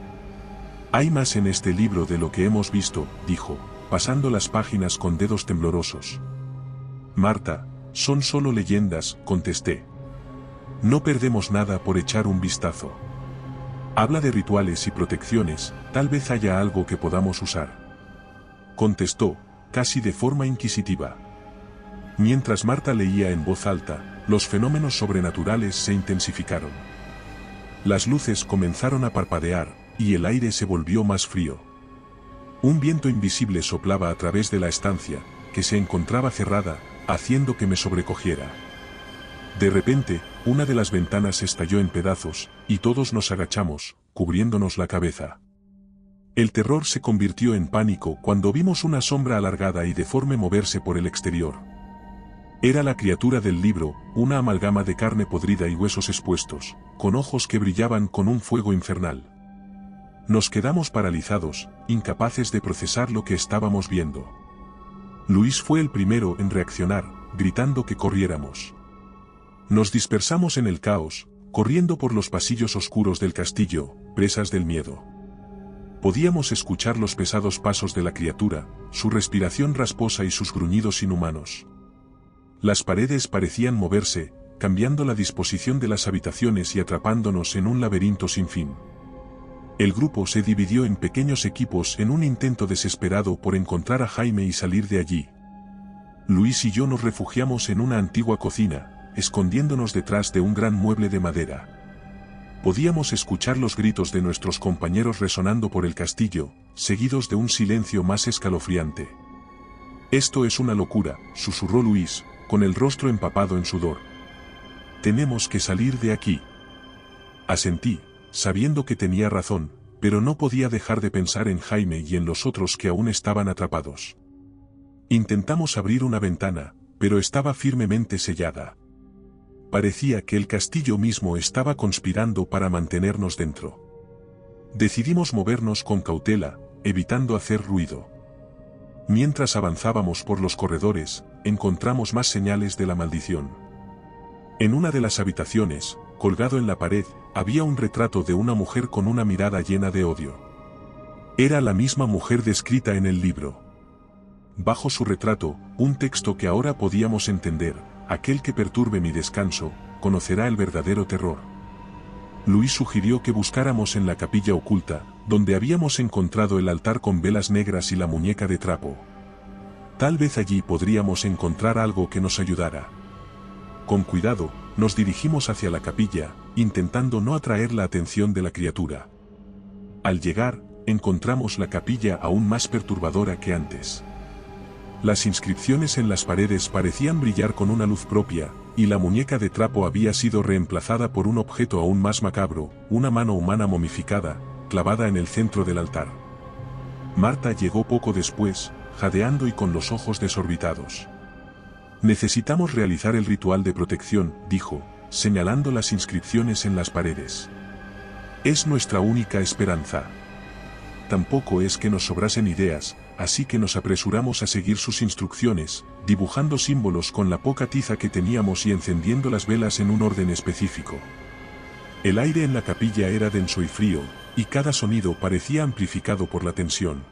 Speaker 1: Hay más en este libro de lo que hemos visto, dijo, pasando las páginas con dedos temblorosos. Marta, son solo leyendas, contesté. No perdemos nada por echar un vistazo. Habla de rituales y protecciones, tal vez haya algo que podamos usar. Contestó, casi de forma inquisitiva. Mientras Marta leía en voz alta, los fenómenos sobrenaturales se intensificaron. Las luces comenzaron a parpadear, y el aire se volvió más frío. Un viento invisible soplaba a través de la estancia, que se encontraba cerrada, haciendo que me sobrecogiera. De repente, una de las ventanas estalló en pedazos, y todos nos agachamos, cubriéndonos la cabeza. El terror se convirtió en pánico cuando vimos una sombra alargada y deforme moverse por el exterior. Era la criatura del libro, una amalgama de carne podrida y huesos expuestos, con ojos que brillaban con un fuego infernal. Nos quedamos paralizados, incapaces de procesar lo que estábamos viendo. Luis fue el primero en reaccionar, gritando que corriéramos. Nos dispersamos en el caos, corriendo por los pasillos oscuros del castillo, presas del miedo. Podíamos escuchar los pesados pasos de la criatura, su respiración rasposa y sus gruñidos inhumanos. Las paredes parecían moverse, cambiando la disposición de las habitaciones y atrapándonos en un laberinto sin fin. El grupo se dividió en pequeños equipos en un intento desesperado por encontrar a Jaime y salir de allí. Luis y yo nos refugiamos en una antigua cocina, escondiéndonos detrás de un gran mueble de madera. Podíamos escuchar los gritos de nuestros compañeros resonando por el castillo, seguidos de un silencio más escalofriante. «Esto es una locura», susurró Luis, con el rostro empapado en sudor. «Tenemos que salir de aquí». Asentí, sabiendo que tenía razón, pero no podía dejar de pensar en Jaime y en los otros que aún estaban atrapados. Intentamos abrir una ventana, pero estaba firmemente sellada. Parecía que el castillo mismo estaba conspirando para mantenernos dentro. Decidimos movernos con cautela, evitando hacer ruido. Mientras avanzábamos por los corredores, encontramos más señales de la maldición. En una de las habitaciones, colgado en la pared, había un retrato de una mujer con una mirada llena de odio. Era la misma mujer descrita en el libro. Bajo su retrato, un texto que ahora podíamos entender: aquel que perturbe mi descanso, conocerá el verdadero terror. Luis sugirió que buscáramos en la capilla oculta, donde habíamos encontrado el altar con velas negras y la muñeca de trapo. Tal vez allí podríamos encontrar algo que nos ayudara. Con cuidado, nos dirigimos hacia la capilla, intentando no atraer la atención de la criatura. Al llegar, encontramos la capilla aún más perturbadora que antes. Las inscripciones en las paredes parecían brillar con una luz propia, y la muñeca de trapo había sido reemplazada por un objeto aún más macabro, una mano humana momificada, clavada en el centro del altar. Marta llegó poco después, jadeando y con los ojos desorbitados. Necesitamos realizar el ritual de protección, dijo, señalando las inscripciones en las paredes. Es nuestra única esperanza. Tampoco es que nos sobrasen ideas, así que nos apresuramos a seguir sus instrucciones, dibujando símbolos con la poca tiza que teníamos y encendiendo las velas en un orden específico. El aire en la capilla era denso y frío, y cada sonido parecía amplificado por la tensión.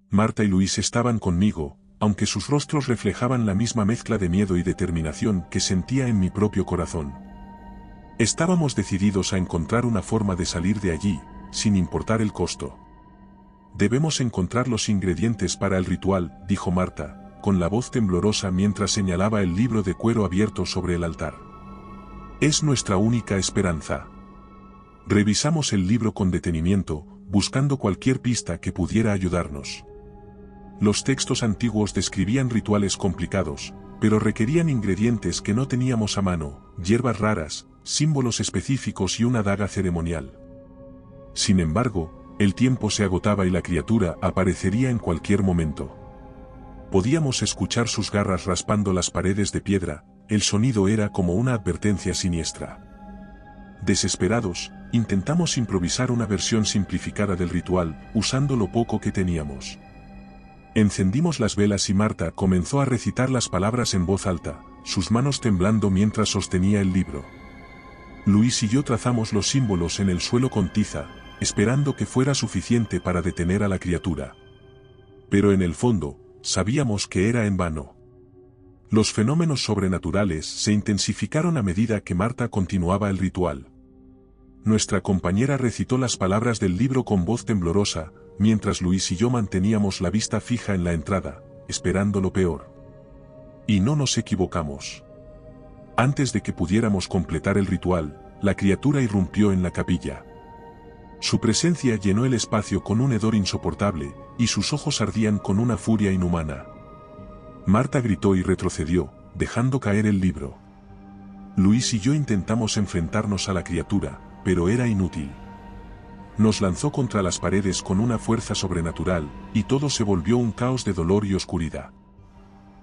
Speaker 1: Marta y Luis estaban conmigo, aunque sus rostros reflejaban la misma mezcla de miedo y determinación que sentía en mi propio corazón. Estábamos decididos a encontrar una forma de salir de allí, sin importar el costo. Debemos encontrar los ingredientes para el ritual, dijo Marta, con la voz temblorosa mientras señalaba el libro de cuero abierto sobre el altar. Es nuestra única esperanza. Revisamos el libro con detenimiento, buscando cualquier pista que pudiera ayudarnos. Los textos antiguos describían rituales complicados, pero requerían ingredientes que no teníamos a mano, hierbas raras, símbolos específicos y una daga ceremonial. Sin embargo, el tiempo se agotaba y la criatura aparecería en cualquier momento. Podíamos escuchar sus garras raspando las paredes de piedra, el sonido era como una advertencia siniestra. Desesperados, intentamos improvisar una versión simplificada del ritual, usando lo poco que teníamos. Encendimos las velas y Marta comenzó a recitar las palabras en voz alta, sus manos temblando mientras sostenía el libro. Luis y yo trazamos los símbolos en el suelo con tiza, esperando que fuera suficiente para detener a la criatura. Pero en el fondo, sabíamos que era en vano. Los fenómenos sobrenaturales se intensificaron a medida que Marta continuaba el ritual. Nuestra compañera recitó las palabras del libro con voz temblorosa, mientras Luis y yo manteníamos la vista fija en la entrada, esperando lo peor. Y no nos equivocamos. Antes de que pudiéramos completar el ritual, la criatura irrumpió en la capilla. Su presencia llenó el espacio con un hedor insoportable, y sus ojos ardían con una furia inhumana. Marta gritó y retrocedió, dejando caer el libro. Luis y yo intentamos enfrentarnos a la criatura, pero era inútil. Nos lanzó contra las paredes con una fuerza sobrenatural, y todo se volvió un caos de dolor y oscuridad.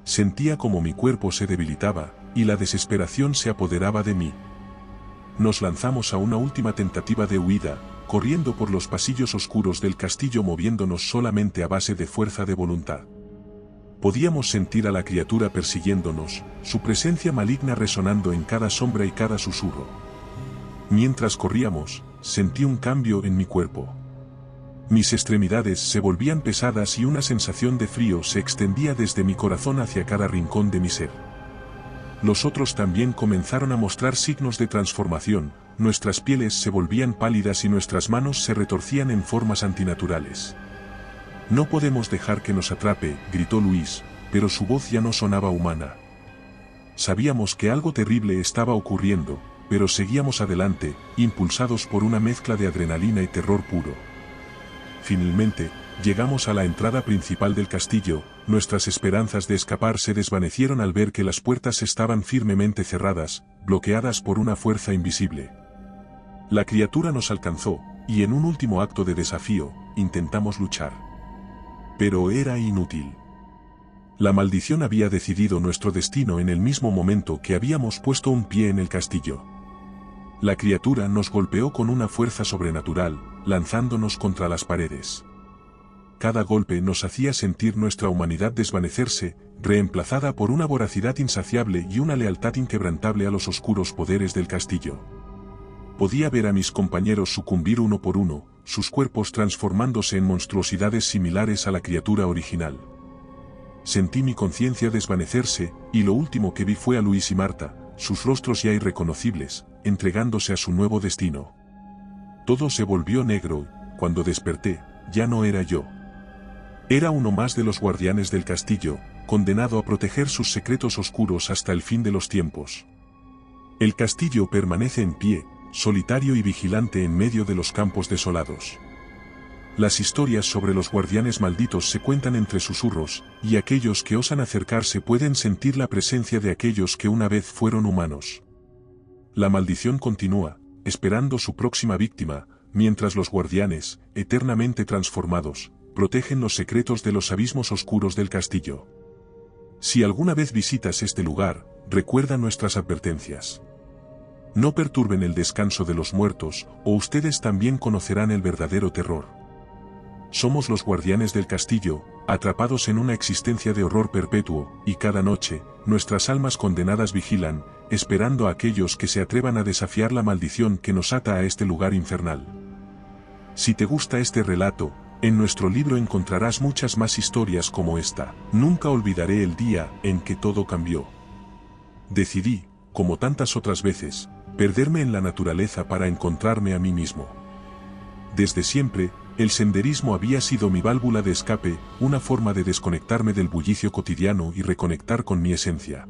Speaker 1: Sentía como mi cuerpo se debilitaba, y la desesperación se apoderaba de mí. Nos lanzamos a una última tentativa de huida, corriendo por los pasillos oscuros del castillo moviéndonos solamente a base de fuerza de voluntad. Podíamos sentir a la criatura persiguiéndonos, su presencia maligna resonando en cada sombra y cada susurro. Mientras corríamos, sentí un cambio en mi cuerpo. Mis extremidades se volvían pesadas y una sensación de frío se extendía desde mi corazón hacia cada rincón de mi ser. Los otros también comenzaron a mostrar signos de transformación, nuestras pieles se volvían pálidas y nuestras manos se retorcían en formas antinaturales. No podemos dejar que nos atrape, gritó Luis, pero su voz ya no sonaba humana. Sabíamos que algo terrible estaba ocurriendo, pero seguíamos adelante, impulsados por una mezcla de adrenalina y terror puro. Finalmente, llegamos a la entrada principal del castillo, nuestras esperanzas de escapar se desvanecieron al ver que las puertas estaban firmemente cerradas, bloqueadas por una fuerza invisible. La criatura nos alcanzó, y en un último acto de desafío, intentamos luchar. Pero era inútil. La maldición había decidido nuestro destino en el mismo momento que habíamos puesto un pie en el castillo. La criatura nos golpeó con una fuerza sobrenatural, lanzándonos contra las paredes. Cada golpe nos hacía sentir nuestra humanidad desvanecerse, reemplazada por una voracidad insaciable y una lealtad inquebrantable a los oscuros poderes del castillo. Podía ver a mis compañeros sucumbir uno por uno, sus cuerpos transformándose en monstruosidades similares a la criatura original. Sentí mi conciencia desvanecerse, y lo último que vi fue a Luis y Marta, sus rostros ya irreconocibles, entregándose a su nuevo destino. Todo se volvió negro, cuando desperté, ya no era yo. Era uno más de los guardianes del castillo, condenado a proteger sus secretos oscuros hasta el fin de los tiempos. El castillo permanece en pie, solitario y vigilante en medio de los campos desolados. Las historias sobre los guardianes malditos se cuentan entre susurros, y aquellos que osan acercarse pueden sentir la presencia de aquellos que una vez fueron humanos. La maldición continúa, esperando su próxima víctima, mientras los guardianes, eternamente transformados, protegen los secretos de los abismos oscuros del castillo. Si alguna vez visitas este lugar, recuerda nuestras advertencias. No perturben el descanso de los muertos, o ustedes también conocerán el verdadero terror. Somos los guardianes del castillo, atrapados en una existencia de horror perpetuo, y cada noche, nuestras almas condenadas vigilan, esperando a aquellos que se atrevan a desafiar la maldición que nos ata a este lugar infernal. Si te gusta este relato, en nuestro libro encontrarás muchas más historias como esta. Nunca olvidaré el día en que todo cambió. Decidí, como tantas otras veces, perderme en la naturaleza para encontrarme a mí mismo. Desde siempre, el senderismo había sido mi válvula de escape, una forma de desconectarme del bullicio cotidiano y reconectar con mi esencia.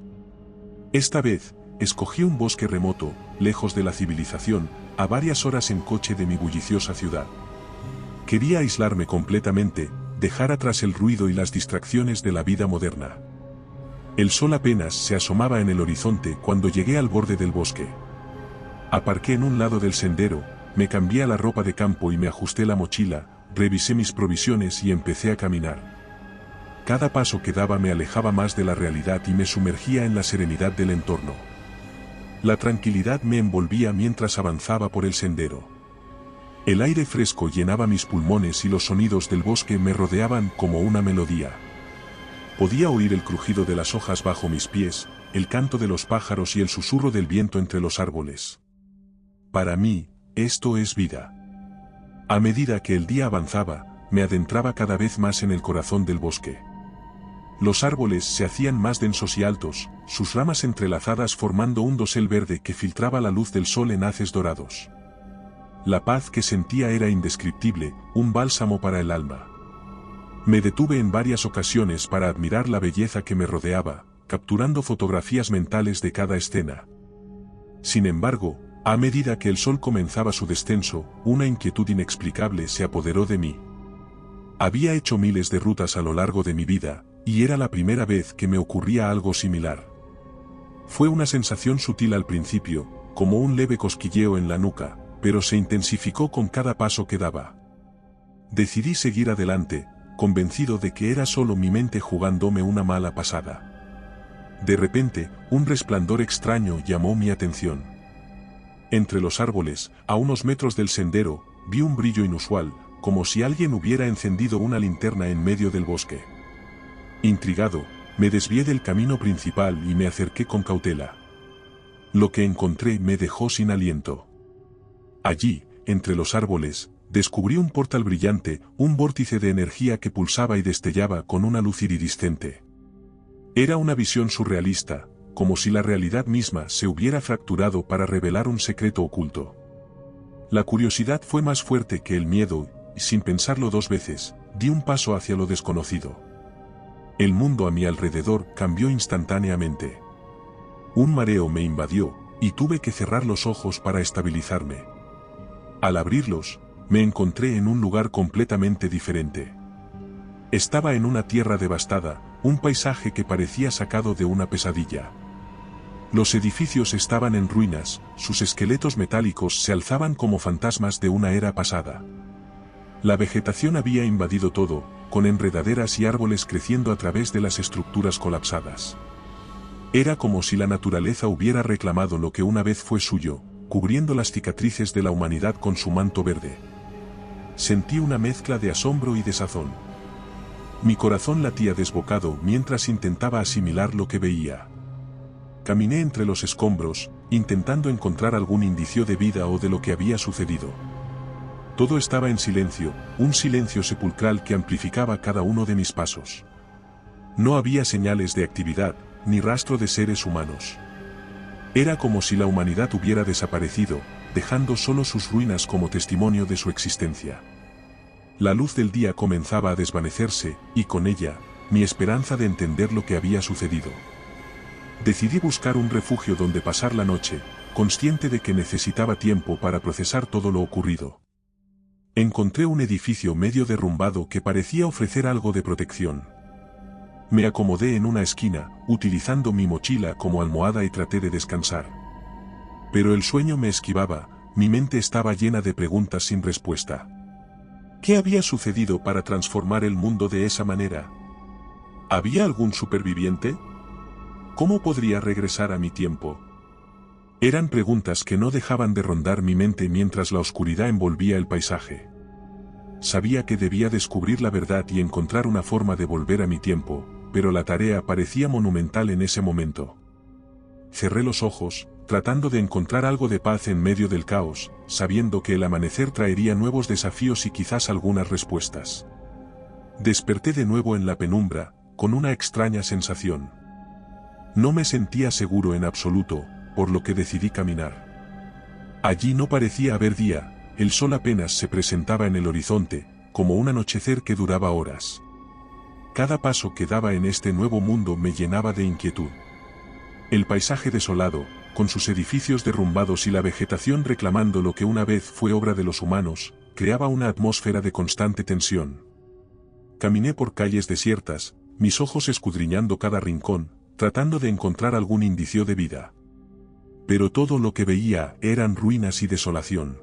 Speaker 1: Esta vez, escogí un bosque remoto, lejos de la civilización, a varias horas en coche de mi bulliciosa ciudad. Quería aislarme completamente, dejar atrás el ruido y las distracciones de la vida moderna. El sol apenas se asomaba en el horizonte cuando llegué al borde del bosque. Aparqué en un lado del sendero, me cambié a la ropa de campo y me ajusté la mochila, revisé mis provisiones y empecé a caminar. Cada paso que daba me alejaba más de la realidad y me sumergía en la serenidad del entorno. La tranquilidad me envolvía mientras avanzaba por el sendero. El aire fresco llenaba mis pulmones y los sonidos del bosque me rodeaban como una melodía. Podía oír el crujido de las hojas bajo mis pies, el canto de los pájaros y el susurro del viento entre los árboles. Para mí, esto es vida. A medida que el día avanzaba, me adentraba cada vez más en el corazón del bosque. Los árboles se hacían más densos y altos, sus ramas entrelazadas formando un dosel verde que filtraba la luz del sol en haces dorados. La paz que sentía era indescriptible, un bálsamo para el alma. Me detuve en varias ocasiones para admirar la belleza que me rodeaba, capturando fotografías mentales de cada escena. Sin embargo, a medida que el sol comenzaba su descenso, una inquietud inexplicable se apoderó de mí. Había hecho miles de rutas a lo largo de mi vida, y era la primera vez que me ocurría algo similar. Fue una sensación sutil al principio, como un leve cosquilleo en la nuca, pero se intensificó con cada paso que daba. Decidí seguir adelante, convencido de que era solo mi mente jugándome una mala pasada. De repente, un resplandor extraño llamó mi atención. Entre los árboles, a unos metros del sendero, vi un brillo inusual, como si alguien hubiera encendido una linterna en medio del bosque. Intrigado, me desvié del camino principal y me acerqué con cautela. Lo que encontré me dejó sin aliento. Allí, entre los árboles, descubrí un portal brillante, un vórtice de energía que pulsaba y destellaba con una luz iridiscente. Era una visión surrealista, como si la realidad misma se hubiera fracturado para revelar un secreto oculto. La curiosidad fue más fuerte que el miedo, y sin pensarlo dos veces, di un paso hacia lo desconocido. El mundo a mi alrededor cambió instantáneamente. Un mareo me invadió, y tuve que cerrar los ojos para estabilizarme. Al abrirlos, me encontré en un lugar completamente diferente. Estaba en una tierra devastada, un paisaje que parecía sacado de una pesadilla. Los edificios estaban en ruinas, sus esqueletos metálicos se alzaban como fantasmas de una era pasada. La vegetación había invadido todo, con enredaderas y árboles creciendo a través de las estructuras colapsadas. Era como si la naturaleza hubiera reclamado lo que una vez fue suyo, cubriendo las cicatrices de la humanidad con su manto verde. Sentí una mezcla de asombro y desazón. Mi corazón latía desbocado mientras intentaba asimilar lo que veía. Caminé entre los escombros, intentando encontrar algún indicio de vida o de lo que había sucedido. Todo estaba en silencio, un silencio sepulcral que amplificaba cada uno de mis pasos. No había señales de actividad, ni rastro de seres humanos. Era como si la humanidad hubiera desaparecido, dejando solo sus ruinas como testimonio de su existencia. La luz del día comenzaba a desvanecerse, y con ella, mi esperanza de entender lo que había sucedido. Decidí buscar un refugio donde pasar la noche, consciente de que necesitaba tiempo para procesar todo lo ocurrido. Encontré un edificio medio derrumbado que parecía ofrecer algo de protección. Me acomodé en una esquina, utilizando mi mochila como almohada y traté de descansar. Pero el sueño me esquivaba, mi mente estaba llena de preguntas sin respuesta. ¿Qué había sucedido para transformar el mundo de esa manera? ¿Había algún superviviente? ¿Cómo podría regresar a mi tiempo? Eran preguntas que no dejaban de rondar mi mente mientras la oscuridad envolvía el paisaje. Sabía que debía descubrir la verdad y encontrar una forma de volver a mi tiempo, pero la tarea parecía monumental en ese momento. Cerré los ojos, tratando de encontrar algo de paz en medio del caos, sabiendo que el amanecer traería nuevos desafíos y quizás algunas respuestas. Desperté de nuevo en la penumbra, con una extraña sensación. No me sentía seguro en absoluto, por lo que decidí caminar. Allí no parecía haber día, el sol apenas se presentaba en el horizonte, como un anochecer que duraba horas. Cada paso que daba en este nuevo mundo me llenaba de inquietud. El paisaje desolado, con sus edificios derrumbados y la vegetación reclamando lo que una vez fue obra de los humanos, creaba una atmósfera de constante tensión. Caminé por calles desiertas, mis ojos escudriñando cada rincón, tratando de encontrar algún indicio de vida. Pero todo lo que veía eran ruinas y desolación.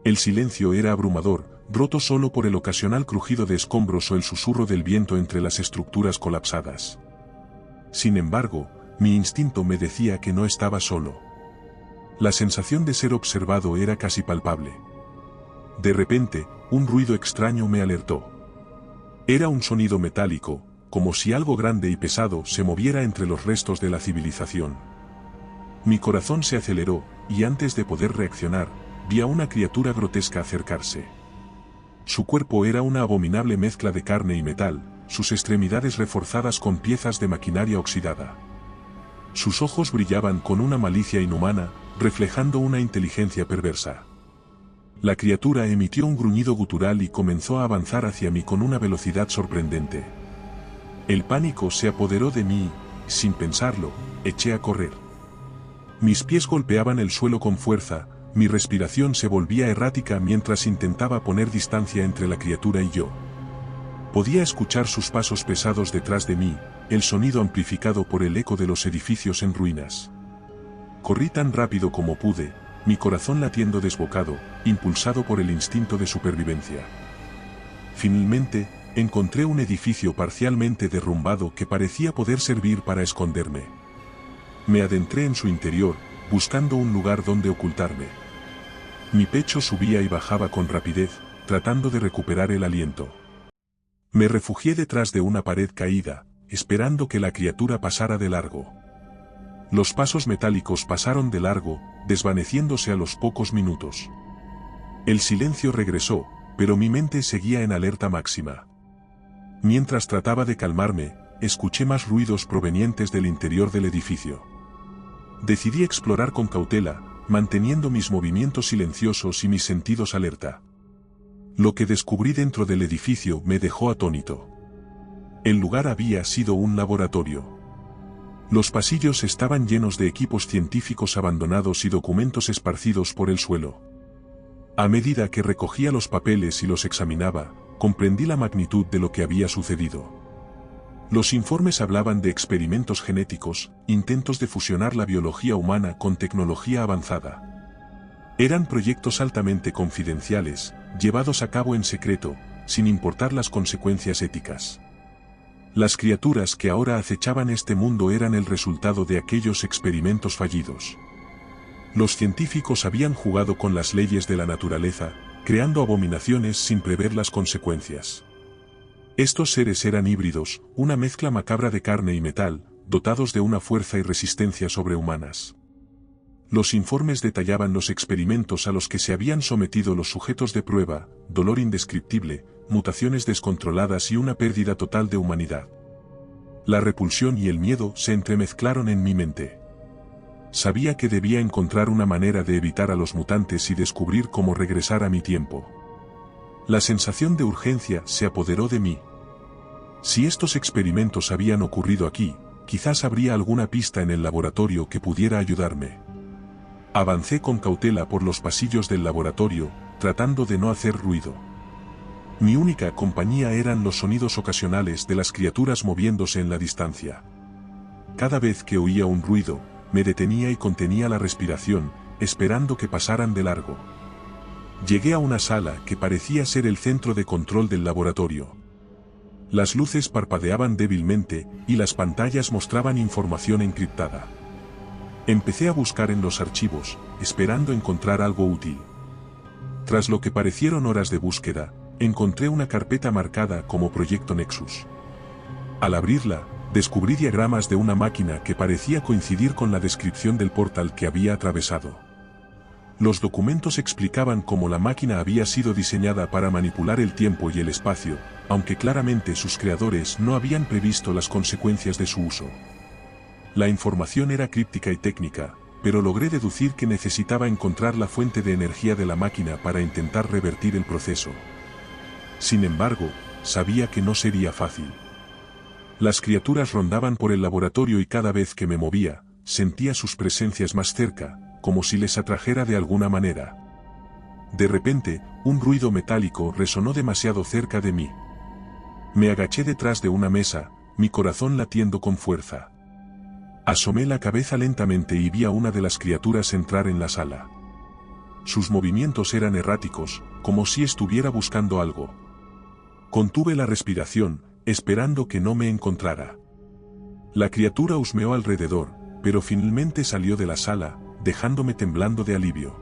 Speaker 1: El silencio era abrumador, roto solo por el ocasional crujido de escombros o el susurro del viento entre las estructuras colapsadas. Sin embargo, mi instinto me decía que no estaba solo. La sensación de ser observado era casi palpable. De repente, un ruido extraño me alertó. Era un sonido metálico, como si algo grande y pesado se moviera entre los restos de la civilización. Mi corazón se aceleró, y antes de poder reaccionar, vi a una criatura grotesca acercarse. Su cuerpo era una abominable mezcla de carne y metal, sus extremidades reforzadas con piezas de maquinaria oxidada. Sus ojos brillaban con una malicia inhumana, reflejando una inteligencia perversa. La criatura emitió un gruñido gutural y comenzó a avanzar hacia mí con una velocidad sorprendente. El pánico se apoderó de mí, y, sin pensarlo, eché a correr. Mis pies golpeaban el suelo con fuerza, mi respiración se volvía errática mientras intentaba poner distancia entre la criatura y yo. Podía escuchar sus pasos pesados detrás de mí, el sonido amplificado por el eco de los edificios en ruinas. Corrí tan rápido como pude, mi corazón latiendo desbocado, impulsado por el instinto de supervivencia. Finalmente, encontré un edificio parcialmente derrumbado que parecía poder servir para esconderme. Me adentré en su interior, buscando un lugar donde ocultarme. Mi pecho subía y bajaba con rapidez, tratando de recuperar el aliento. Me refugié detrás de una pared caída, esperando que la criatura pasara de largo. Los pasos metálicos pasaron de largo, desvaneciéndose a los pocos minutos. El silencio regresó, pero mi mente seguía en alerta máxima. Mientras trataba de calmarme, escuché más ruidos provenientes del interior del edificio. Decidí explorar con cautela, manteniendo mis movimientos silenciosos y mis sentidos alerta. Lo que descubrí dentro del edificio me dejó atónito. El lugar había sido un laboratorio. Los pasillos estaban llenos de equipos científicos abandonados y documentos esparcidos por el suelo. A medida que recogía los papeles y los examinaba, comprendí la magnitud de lo que había sucedido. Los informes hablaban de experimentos genéticos, intentos de fusionar la biología humana con tecnología avanzada. Eran proyectos altamente confidenciales, llevados a cabo en secreto, sin importar las consecuencias éticas. Las criaturas que ahora acechaban este mundo eran el resultado de aquellos experimentos fallidos. Los científicos habían jugado con las leyes de la naturaleza, creando abominaciones sin prever las consecuencias. Estos seres eran híbridos, una mezcla macabra de carne y metal, dotados de una fuerza y resistencia sobrehumanas. Los informes detallaban los experimentos a los que se habían sometido los sujetos de prueba, dolor indescriptible, mutaciones descontroladas y una pérdida total de humanidad. La repulsión y el miedo se entremezclaron en mi mente. Sabía que debía encontrar una manera de evitar a los mutantes y descubrir cómo regresar a mi tiempo. La sensación de urgencia se apoderó de mí. Si estos experimentos habían ocurrido aquí, quizás habría alguna pista en el laboratorio que pudiera ayudarme. Avancé con cautela por los pasillos del laboratorio, tratando de no hacer ruido. Mi única compañía eran los sonidos ocasionales de las criaturas moviéndose en la distancia. Cada vez que oía un ruido, me detenía y contenía la respiración, esperando que pasaran de largo. Llegué a una sala que parecía ser el centro de control del laboratorio. Las luces parpadeaban débilmente y las pantallas mostraban información encriptada. Empecé a buscar en los archivos, esperando encontrar algo útil. Tras lo que parecieron horas de búsqueda, encontré una carpeta marcada como Proyecto Nexus. Al abrirla, descubrí diagramas de una máquina que parecía coincidir con la descripción del portal que había atravesado. Los documentos explicaban cómo la máquina había sido diseñada para manipular el tiempo y el espacio, aunque claramente sus creadores no habían previsto las consecuencias de su uso. La información era críptica y técnica, pero logré deducir que necesitaba encontrar la fuente de energía de la máquina para intentar revertir el proceso. Sin embargo, sabía que no sería fácil. Las criaturas rondaban por el laboratorio y cada vez que me movía, sentía sus presencias más cerca, como si les atrajera de alguna manera. De repente, un ruido metálico resonó demasiado cerca de mí. Me agaché detrás de una mesa, mi corazón latiendo con fuerza. Asomé la cabeza lentamente y vi a una de las criaturas entrar en la sala. Sus movimientos eran erráticos, como si estuviera buscando algo. Contuve la respiración, esperando que no me encontrara. La criatura husmeó alrededor, pero finalmente salió de la sala, dejándome temblando de alivio.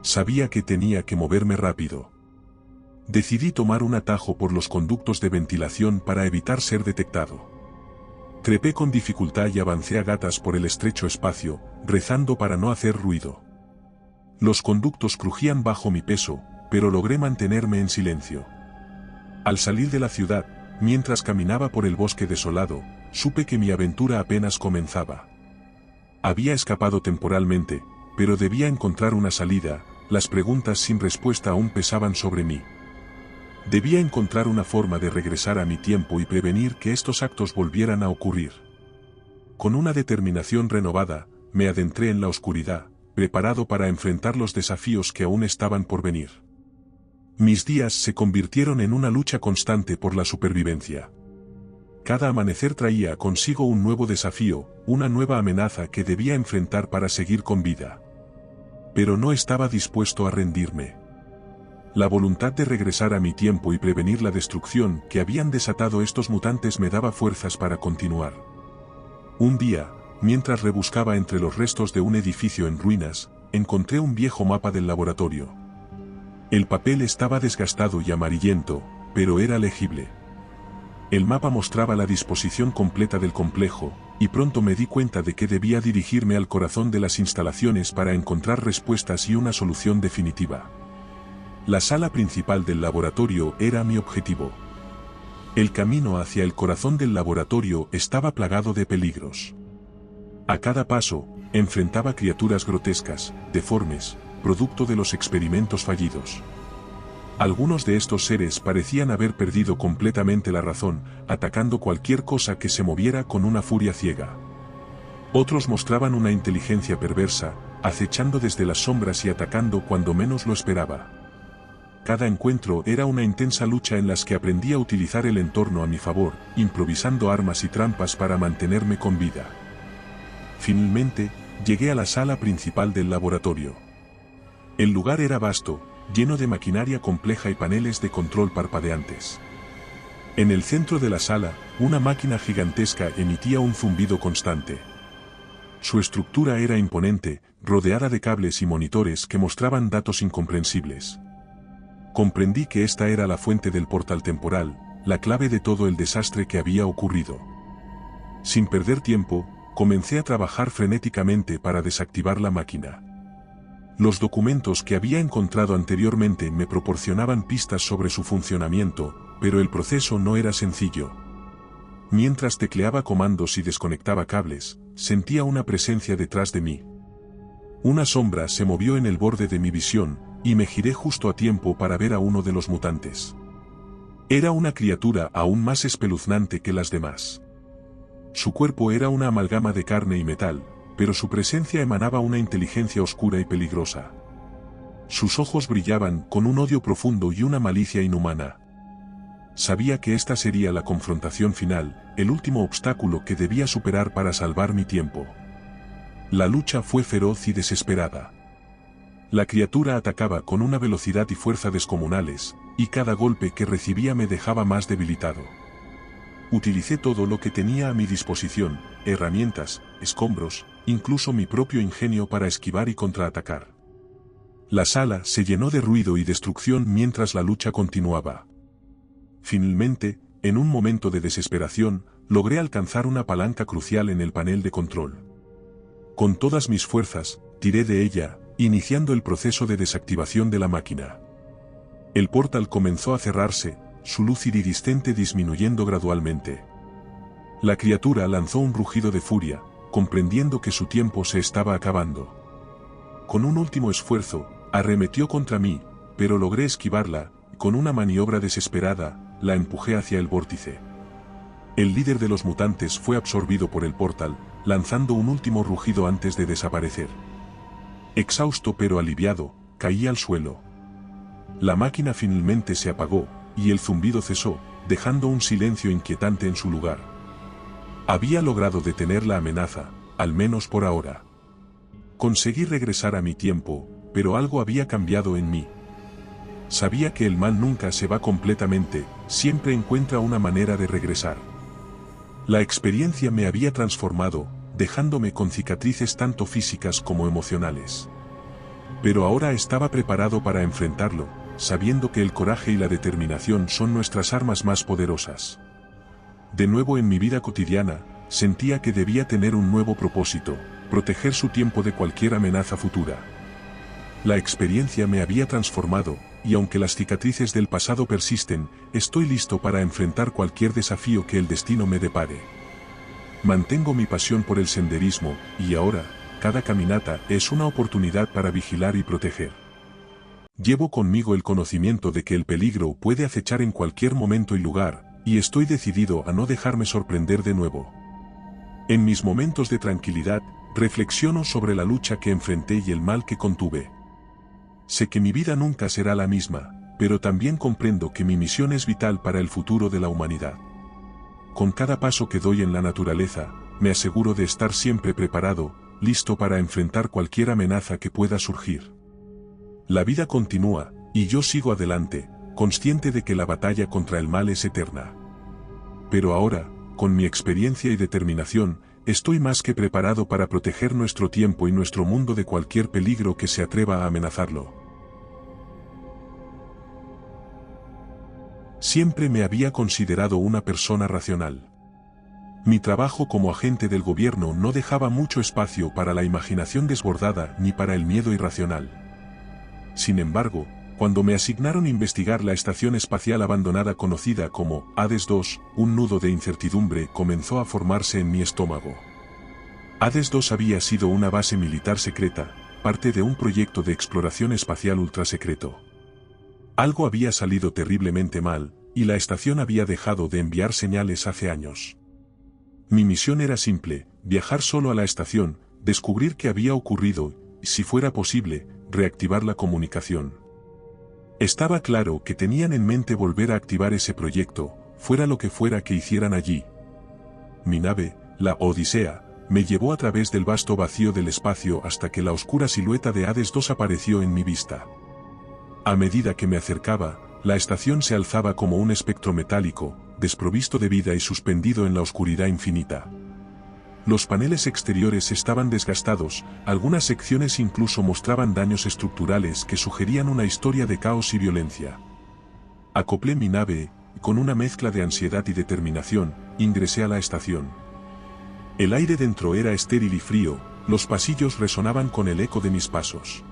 Speaker 1: Sabía que tenía que moverme rápido. Decidí tomar un atajo por los conductos de ventilación para evitar ser detectado. Trepé con dificultad y avancé a gatas por el estrecho espacio, rezando para no hacer ruido. Los conductos crujían bajo mi peso, pero logré mantenerme en silencio. Al salir de la ciudad, mientras caminaba por el bosque desolado, supe que mi aventura apenas comenzaba. Había escapado temporalmente, pero debía encontrar una salida, las preguntas sin respuesta aún pesaban sobre mí. Debía encontrar una forma de regresar a mi tiempo y prevenir que estos actos volvieran a ocurrir. Con una determinación renovada, me adentré en la oscuridad, preparado para enfrentar los desafíos que aún estaban por venir. Mis días se convirtieron en una lucha constante por la supervivencia. Cada amanecer traía consigo un nuevo desafío, una nueva amenaza que debía enfrentar para seguir con vida. Pero no estaba dispuesto a rendirme. La voluntad de regresar a mi tiempo y prevenir la destrucción que habían desatado estos mutantes me daba fuerzas para continuar. Un día, mientras rebuscaba entre los restos de un edificio en ruinas, encontré un viejo mapa del laboratorio. El papel estaba desgastado y amarillento, pero era legible. El mapa mostraba la disposición completa del complejo, y pronto me di cuenta de que debía dirigirme al corazón de las instalaciones para encontrar respuestas y una solución definitiva. La sala principal del laboratorio era mi objetivo. El camino hacia el corazón del laboratorio estaba plagado de peligros. A cada paso, enfrentaba criaturas grotescas, deformes, producto de los experimentos fallidos. Algunos de estos seres parecían haber perdido completamente la razón, atacando cualquier cosa que se moviera con una furia ciega. Otros mostraban una inteligencia perversa, acechando desde las sombras y atacando cuando menos lo esperaba. Cada encuentro era una intensa lucha en la que aprendí a utilizar el entorno a mi favor, improvisando armas y trampas para mantenerme con vida. Finalmente, llegué a la sala principal del laboratorio. El lugar era vasto, lleno de maquinaria compleja y paneles de control parpadeantes. En el centro de la sala, una máquina gigantesca emitía un zumbido constante. Su estructura era imponente, rodeada de cables y monitores que mostraban datos incomprensibles. Comprendí que esta era la fuente del portal temporal, la clave de todo el desastre que había ocurrido. Sin perder tiempo, comencé a trabajar frenéticamente para desactivar la máquina. Los documentos que había encontrado anteriormente me proporcionaban pistas sobre su funcionamiento, pero el proceso no era sencillo. Mientras tecleaba comandos y desconectaba cables, sentía una presencia detrás de mí. Una sombra se movió en el borde de mi visión, y me giré justo a tiempo para ver a uno de los mutantes. Era una criatura aún más espeluznante que las demás. Su cuerpo era una amalgama de carne y metal, pero su presencia emanaba una inteligencia oscura y peligrosa. Sus ojos brillaban con un odio profundo y una malicia inhumana. Sabía que esta sería la confrontación final, el último obstáculo que debía superar para salvar mi tiempo. La lucha fue feroz y desesperada. La criatura atacaba con una velocidad y fuerza descomunales, y cada golpe que recibía me dejaba más debilitado. Utilicé todo lo que tenía a mi disposición, herramientas, escombros, incluso mi propio ingenio para esquivar y contraatacar. La sala se llenó de ruido y destrucción mientras la lucha continuaba. Finalmente, en un momento de desesperación, logré alcanzar una palanca crucial en el panel de control. Con todas mis fuerzas, tiré de ella, iniciando el proceso de desactivación de la máquina. El portal comenzó a cerrarse, su luz iridiscente disminuyendo gradualmente. La criatura lanzó un rugido de furia, comprendiendo que su tiempo se estaba acabando. Con un último esfuerzo, arremetió contra mí, pero logré esquivarla, y con una maniobra desesperada, la empujé hacia el vórtice. El líder de los mutantes fue absorbido por el portal, lanzando un último rugido antes de desaparecer. Exhausto pero aliviado, caí al suelo. La máquina finalmente se apagó, y el zumbido cesó, dejando un silencio inquietante en su lugar. Había logrado detener la amenaza, al menos por ahora. Conseguí regresar a mi tiempo, pero algo había cambiado en mí. Sabía que el mal nunca se va completamente, siempre encuentra una manera de regresar. La experiencia me había transformado, dejándome con cicatrices tanto físicas como emocionales. Pero ahora estaba preparado para enfrentarlo, sabiendo que el coraje y la determinación son nuestras armas más poderosas. De nuevo en mi vida cotidiana, sentía que debía tener un nuevo propósito, proteger su tiempo de cualquier amenaza futura. La experiencia me había transformado, y aunque las cicatrices del pasado persisten, estoy listo para enfrentar cualquier desafío que el destino me depare. Mantengo mi pasión por el senderismo, y ahora, cada caminata es una oportunidad para vigilar y proteger. Llevo conmigo el conocimiento de que el peligro puede acechar en cualquier momento y lugar, y estoy decidido a no dejarme sorprender de nuevo. En mis momentos de tranquilidad, reflexiono sobre la lucha que enfrenté y el mal que contuve. Sé que mi vida nunca será la misma, pero también comprendo que mi misión es vital para el futuro de la humanidad. Con cada paso que doy en la naturaleza, me aseguro de estar siempre preparado, listo para enfrentar cualquier amenaza que pueda surgir. La vida continúa, y yo sigo adelante, consciente de que la batalla contra el mal es eterna. Pero ahora, con mi experiencia y determinación, estoy más que preparado para proteger nuestro tiempo y nuestro mundo de cualquier peligro que se atreva a amenazarlo. Siempre me había considerado una persona racional. Mi trabajo como agente del gobierno no dejaba mucho espacio para la imaginación desbordada ni para el miedo irracional. Sin embargo, cuando me asignaron investigar la estación espacial abandonada conocida como Hades II, un nudo de incertidumbre comenzó a formarse en mi estómago. Hades II había sido una base militar secreta, parte de un proyecto de exploración espacial ultrasecreto. Algo había salido terriblemente mal, y la estación había dejado de enviar señales hace años. Mi misión era simple, viajar solo a la estación, descubrir qué había ocurrido, y si fuera posible, reactivar la comunicación. Estaba claro que tenían en mente volver a activar ese proyecto, fuera lo que fuera que hicieran allí. Mi nave, la Odisea, me llevó a través del vasto vacío del espacio hasta que la oscura silueta de Hades II apareció en mi vista. A medida que me acercaba, la estación se alzaba como un espectro metálico, desprovisto de vida y suspendido en la oscuridad infinita. Los paneles exteriores estaban desgastados, algunas secciones incluso mostraban daños estructurales que sugerían una historia de caos y violencia. Acoplé mi nave, y con una mezcla de ansiedad y determinación, ingresé a la estación. El aire dentro era estéril y frío, los pasillos resonaban con el eco de mis pasos.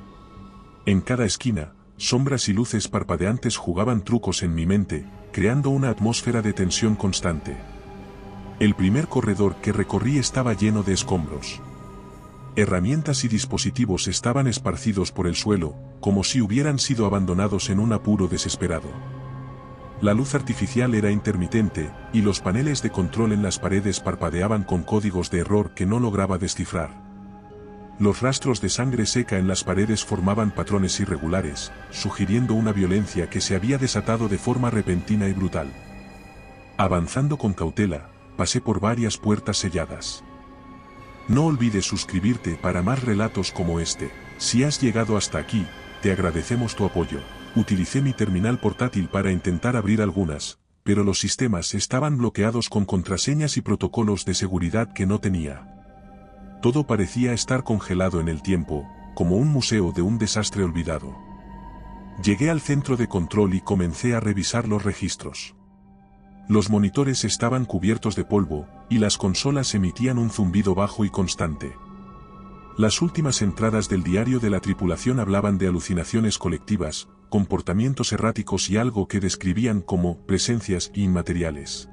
Speaker 1: En cada esquina, sombras y luces parpadeantes jugaban trucos en mi mente, creando una atmósfera de tensión constante. El primer corredor que recorrí estaba lleno de escombros. Herramientas y dispositivos estaban esparcidos por el suelo, como si hubieran sido abandonados en un apuro desesperado. La luz artificial era intermitente, y los paneles de control en las paredes parpadeaban con códigos de error que no lograba descifrar. Los rastros de sangre seca en las paredes formaban patrones irregulares, sugiriendo una violencia que se había desatado de forma repentina y brutal. Avanzando con cautela, pasé por varias puertas selladas. No olvides suscribirte para más relatos como este. Si has llegado hasta aquí, te agradecemos tu apoyo. Utilicé mi terminal portátil para intentar abrir algunas, pero los sistemas estaban bloqueados con contraseñas y protocolos de seguridad que no tenía. Todo parecía estar congelado en el tiempo, como un museo de un desastre olvidado. Llegué al centro de control y comencé a revisar los registros. Los monitores estaban cubiertos de polvo, y las consolas emitían un zumbido bajo y constante. Las últimas entradas del diario de la tripulación hablaban de alucinaciones colectivas, comportamientos erráticos y algo que describían como presencias inmateriales.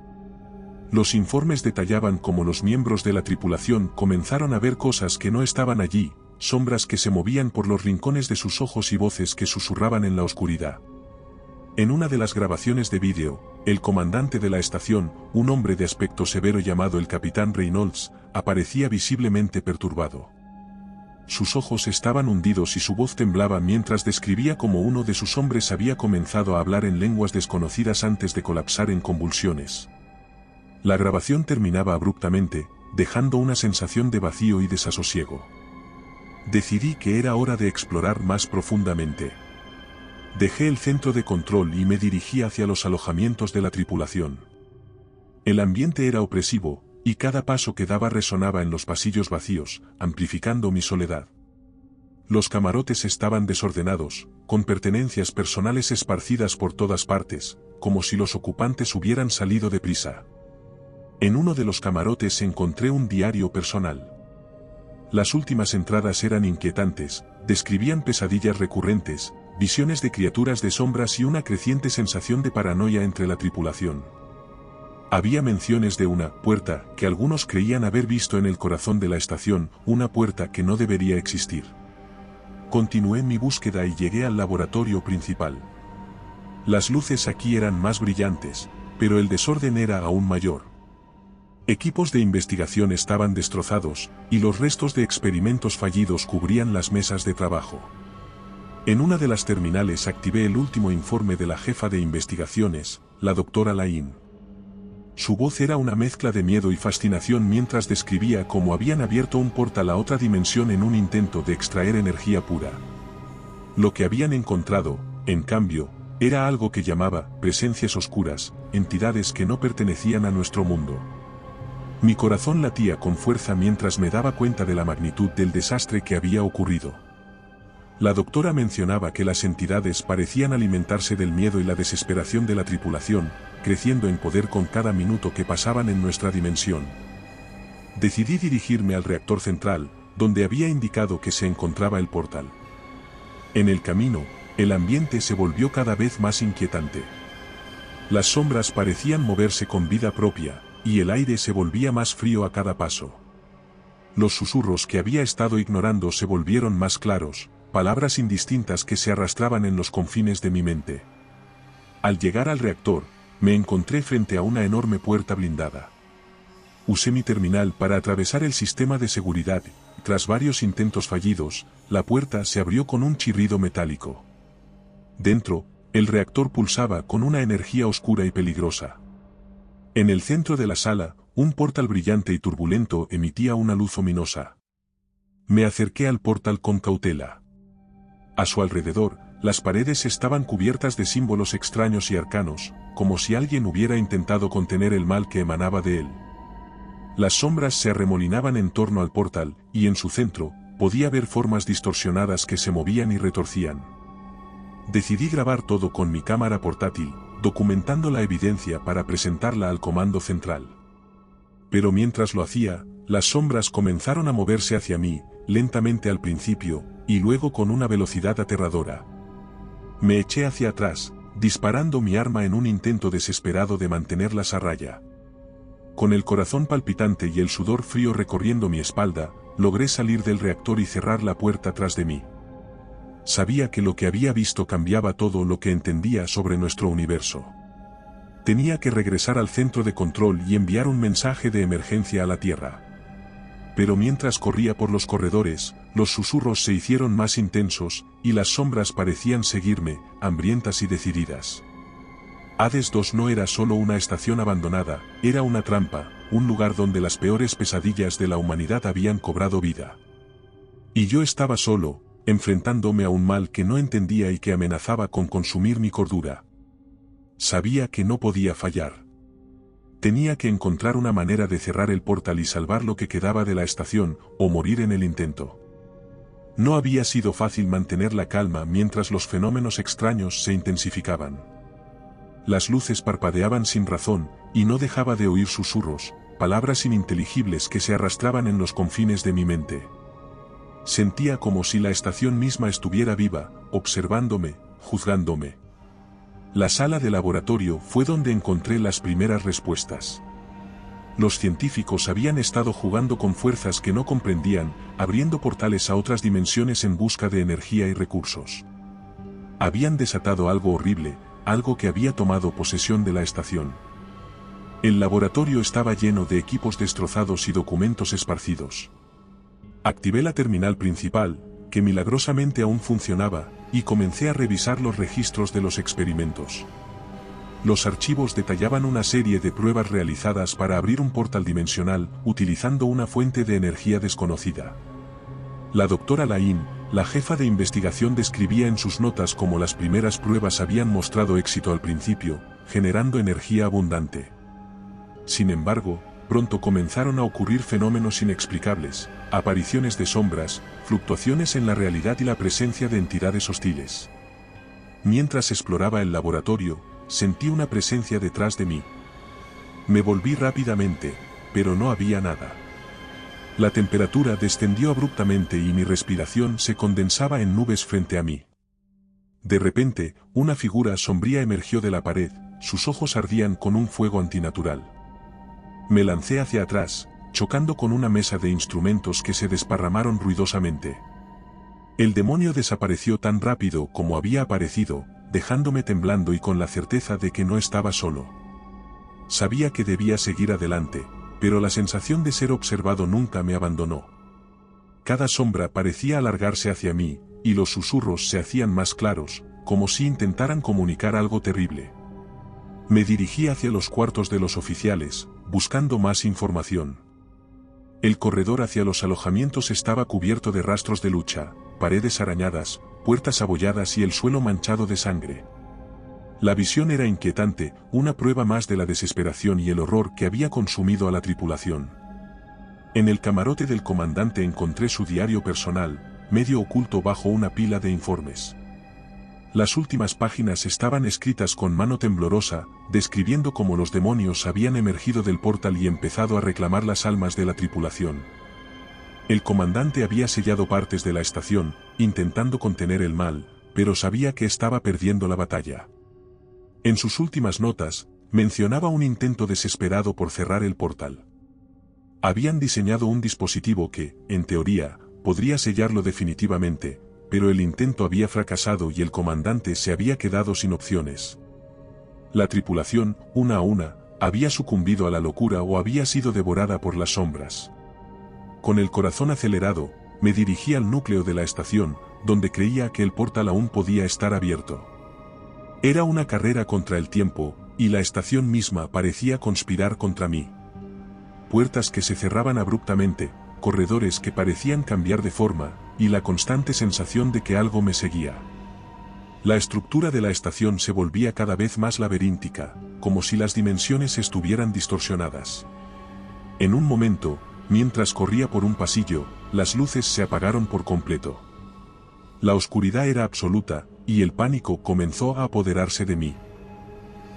Speaker 1: Los informes detallaban cómo los miembros de la tripulación comenzaron a ver cosas que no estaban allí, sombras que se movían por los rincones de sus ojos y voces que susurraban en la oscuridad. En una de las grabaciones de vídeo, el comandante de la estación, un hombre de aspecto severo llamado el capitán Reynolds, aparecía visiblemente perturbado. Sus ojos estaban hundidos y su voz temblaba mientras describía cómo uno de sus hombres había comenzado a hablar en lenguas desconocidas antes de colapsar en convulsiones. La grabación terminaba abruptamente, dejando una sensación de vacío y desasosiego. Decidí que era hora de explorar más profundamente. Dejé el centro de control y me dirigí hacia los alojamientos de la tripulación. El ambiente era opresivo, y cada paso que daba resonaba en los pasillos vacíos, amplificando mi soledad. Los camarotes estaban desordenados, con pertenencias personales esparcidas por todas partes, como si los ocupantes hubieran salido deprisa. En uno de los camarotes encontré un diario personal. Las últimas entradas eran inquietantes, describían pesadillas recurrentes, visiones de criaturas de sombras y una creciente sensación de paranoia entre la tripulación. Había menciones de una puerta que algunos creían haber visto en el corazón de la estación, una puerta que no debería existir. Continué mi búsqueda y llegué al laboratorio principal. Las luces aquí eran más brillantes, pero el desorden era aún mayor. Equipos de investigación estaban destrozados, y los restos de experimentos fallidos cubrían las mesas de trabajo. En una de las terminales activé el último informe de la jefa de investigaciones, la doctora Lain. Su voz era una mezcla de miedo y fascinación mientras describía cómo habían abierto un portal a otra dimensión en un intento de extraer energía pura. Lo que habían encontrado, en cambio, era algo que llamaba presencias oscuras, entidades que no pertenecían a nuestro mundo. Mi corazón latía con fuerza mientras me daba cuenta de la magnitud del desastre que había ocurrido. La doctora mencionaba que las entidades parecían alimentarse del miedo y la desesperación de la tripulación, creciendo en poder con cada minuto que pasaban en nuestra dimensión. Decidí dirigirme al reactor central, donde había indicado que se encontraba el portal. En el camino, el ambiente se volvió cada vez más inquietante. Las sombras parecían moverse con vida propia, y el aire se volvía más frío a cada paso. Los susurros que había estado ignorando se volvieron más claros, palabras indistintas que se arrastraban en los confines de mi mente. Al llegar al reactor, me encontré frente a una enorme puerta blindada. Usé mi terminal para atravesar el sistema de seguridad, y tras varios intentos fallidos, la puerta se abrió con un chirrido metálico. Dentro, el reactor pulsaba con una energía oscura y peligrosa. En el centro de la sala, un portal brillante y turbulento emitía una luz ominosa. Me acerqué al portal con cautela. A su alrededor, las paredes estaban cubiertas de símbolos extraños y arcanos, como si alguien hubiera intentado contener el mal que emanaba de él. Las sombras se arremolinaban en torno al portal, y en su centro, podía ver formas distorsionadas que se movían y retorcían. Decidí grabar todo con mi cámara portátil, documentando la evidencia para presentarla al comando central. Pero mientras lo hacía, las sombras comenzaron a moverse hacia mí, lentamente al principio, y luego con una velocidad aterradora. Me eché hacia atrás, disparando mi arma en un intento desesperado de mantenerlas a raya. Con el corazón palpitante y el sudor frío recorriendo mi espalda, logré salir del reactor y cerrar la puerta tras de mí. Sabía que lo que había visto cambiaba todo lo que entendía sobre nuestro universo. Tenía que regresar al centro de control y enviar un mensaje de emergencia a la Tierra. Pero mientras corría por los corredores, los susurros se hicieron más intensos, y las sombras parecían seguirme, hambrientas y decididas. Hades 2 no era solo una estación abandonada, era una trampa, un lugar donde las peores pesadillas de la humanidad habían cobrado vida. Y yo estaba solo, enfrentándome a un mal que no entendía y que amenazaba con consumir mi cordura. Sabía que no podía fallar. Tenía que encontrar una manera de cerrar el portal y salvar lo que quedaba de la estación, o morir en el intento. No había sido fácil mantener la calma mientras los fenómenos extraños se intensificaban. Las luces parpadeaban sin razón, y no dejaba de oír susurros, palabras ininteligibles que se arrastraban en los confines de mi mente. Sentía como si la estación misma estuviera viva, observándome, juzgándome. La sala de laboratorio fue donde encontré las primeras respuestas. Los científicos habían estado jugando con fuerzas que no comprendían, abriendo portales a otras dimensiones en busca de energía y recursos. Habían desatado algo horrible, algo que había tomado posesión de la estación. El laboratorio estaba lleno de equipos destrozados y documentos esparcidos. Activé la terminal principal, que milagrosamente aún funcionaba, y comencé a revisar los registros de los experimentos. Los archivos detallaban una serie de pruebas realizadas para abrir un portal dimensional, utilizando una fuente de energía desconocida. La doctora Lain, la jefa de investigación, describía en sus notas cómo las primeras pruebas habían mostrado éxito al principio, generando energía abundante. Sin embargo, pronto comenzaron a ocurrir fenómenos inexplicables, apariciones de sombras, fluctuaciones en la realidad y la presencia de entidades hostiles. Mientras exploraba el laboratorio, sentí una presencia detrás de mí. Me volví rápidamente, pero no había nada. La temperatura descendió abruptamente y mi respiración se condensaba en nubes frente a mí. De repente, una figura sombría emergió de la pared, sus ojos ardían con un fuego antinatural. Me lancé hacia atrás, chocando con una mesa de instrumentos que se desparramaron ruidosamente. El demonio desapareció tan rápido como había aparecido, dejándome temblando y con la certeza de que no estaba solo. Sabía que debía seguir adelante, pero la sensación de ser observado nunca me abandonó. Cada sombra parecía alargarse hacia mí, y los susurros se hacían más claros, como si intentaran comunicar algo terrible. Me dirigí hacia los cuartos de los oficiales, buscando más información. El corredor hacia los alojamientos estaba cubierto de rastros de lucha, paredes arañadas, puertas abolladas y el suelo manchado de sangre. La visión era inquietante, una prueba más de la desesperación y el horror que había consumido a la tripulación. En el camarote del comandante encontré su diario personal, medio oculto bajo una pila de informes. Las últimas páginas estaban escritas con mano temblorosa, describiendo cómo los demonios habían emergido del portal y empezado a reclamar las almas de la tripulación. El comandante había sellado partes de la estación, intentando contener el mal, pero sabía que estaba perdiendo la batalla. En sus últimas notas, mencionaba un intento desesperado por cerrar el portal. Habían diseñado un dispositivo que, en teoría, podría sellarlo definitivamente, pero el intento había fracasado y el comandante se había quedado sin opciones. La tripulación, una a una, había sucumbido a la locura o había sido devorada por las sombras. Con el corazón acelerado, me dirigí al núcleo de la estación, donde creía que el portal aún podía estar abierto. Era una carrera contra el tiempo, y la estación misma parecía conspirar contra mí. Puertas que se cerraban abruptamente, corredores que parecían cambiar de forma, y la constante sensación de que algo me seguía. La estructura de la estación se volvía cada vez más laberíntica, como si las dimensiones estuvieran distorsionadas. En un momento, mientras corría por un pasillo, las luces se apagaron por completo. La oscuridad era absoluta, y el pánico comenzó a apoderarse de mí.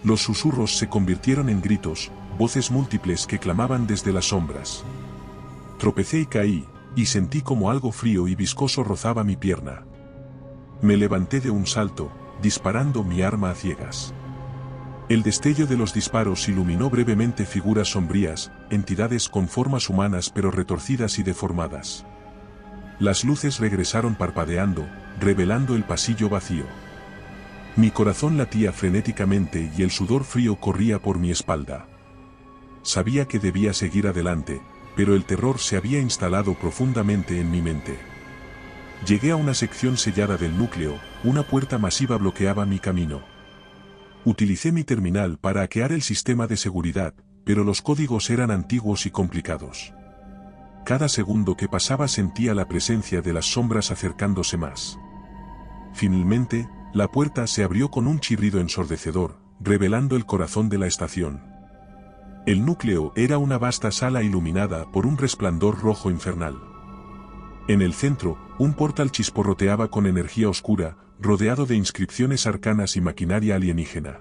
Speaker 1: Los susurros se convirtieron en gritos, voces múltiples que clamaban desde las sombras. Tropecé y caí, y sentí como algo frío y viscoso rozaba mi pierna. Me levanté de un salto, disparando mi arma a ciegas. El destello de los disparos iluminó brevemente figuras sombrías, entidades con formas humanas pero retorcidas y deformadas. Las luces regresaron parpadeando, revelando el pasillo vacío. Mi corazón latía frenéticamente y el sudor frío corría por mi espalda. Sabía que debía seguir adelante, pero el terror se había instalado profundamente en mi mente. Llegué a una sección sellada del núcleo, una puerta masiva bloqueaba mi camino. Utilicé mi terminal para hackear el sistema de seguridad, pero los códigos eran antiguos y complicados. Cada segundo que pasaba sentía la presencia de las sombras acercándose más. Finalmente, la puerta se abrió con un chirrido ensordecedor, revelando el corazón de la estación. El núcleo era una vasta sala iluminada por un resplandor rojo infernal. En el centro, un portal chisporroteaba con energía oscura, rodeado de inscripciones arcanas y maquinaria alienígena.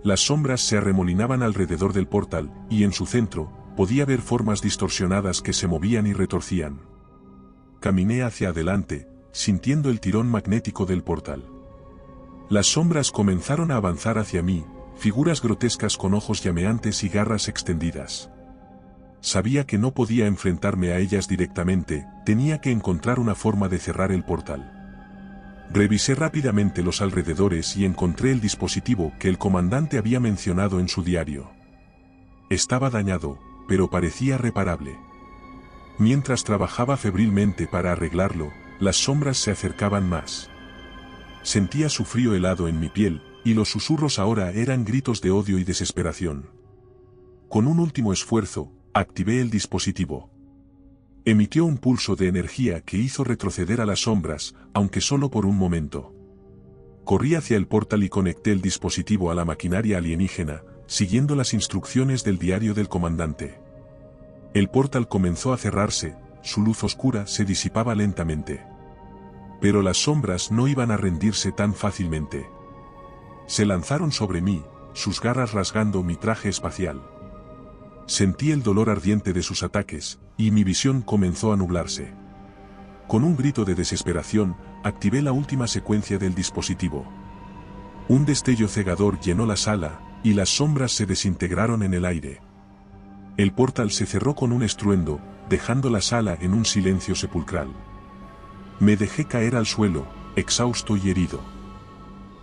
Speaker 1: Las sombras se arremolinaban alrededor del portal, y en su centro, podía ver formas distorsionadas que se movían y retorcían. Caminé hacia adelante, sintiendo el tirón magnético del portal. Las sombras comenzaron a avanzar hacia mí, figuras grotescas con ojos llameantes y garras extendidas. Sabía que no podía enfrentarme a ellas directamente, tenía que encontrar una forma de cerrar el portal. Revisé rápidamente los alrededores y encontré el dispositivo que el comandante había mencionado en su diario. Estaba dañado, pero parecía reparable. Mientras trabajaba febrilmente para arreglarlo, las sombras se acercaban más. Sentía su frío helado en mi piel, y los susurros ahora eran gritos de odio y desesperación. Con un último esfuerzo, activé el dispositivo. Emitió un pulso de energía que hizo retroceder a las sombras, aunque solo por un momento. Corrí hacia el portal y conecté el dispositivo a la maquinaria alienígena, siguiendo las instrucciones del diario del comandante. El portal comenzó a cerrarse, su luz oscura se disipaba lentamente. Pero las sombras no iban a rendirse tan fácilmente. Se lanzaron sobre mí, sus garras rasgando mi traje espacial. Sentí el dolor ardiente de sus ataques, y mi visión comenzó a nublarse. Con un grito de desesperación, activé la última secuencia del dispositivo. Un destello cegador llenó la sala, y las sombras se desintegraron en el aire. El portal se cerró con un estruendo, dejando la sala en un silencio sepulcral. Me dejé caer al suelo, exhausto y herido.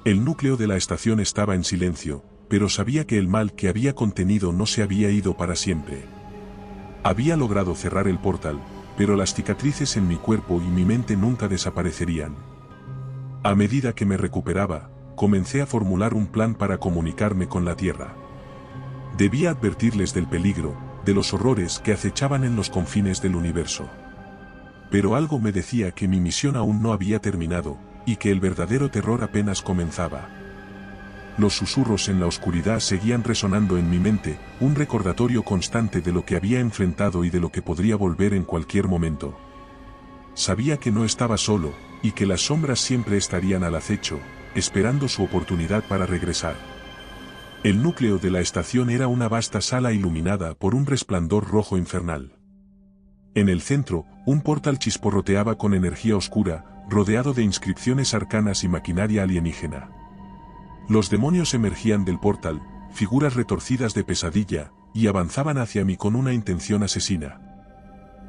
Speaker 1: El núcleo de la estación estaba en silencio, pero sabía que el mal que había contenido no se había ido para siempre. Había logrado cerrar el portal, pero las cicatrices en mi cuerpo y mi mente nunca desaparecerían. A medida que me recuperaba, comencé a formular un plan para comunicarme con la Tierra. Debía advertirles del peligro, de los horrores que acechaban en los confines del universo. Pero algo me decía que mi misión aún no había terminado, y que el verdadero terror apenas comenzaba. Los susurros en la oscuridad seguían resonando en mi mente, un recordatorio constante de lo que había enfrentado y de lo que podría volver en cualquier momento. Sabía que no estaba solo, y que las sombras siempre estarían al acecho, esperando su oportunidad para regresar. El núcleo de la estación era una vasta sala iluminada por un resplandor rojo infernal. En el centro, un portal chisporroteaba con energía oscura, rodeado de inscripciones arcanas y maquinaria alienígena. Los demonios emergían del portal, figuras retorcidas de pesadilla, y avanzaban hacia mí con una intención asesina.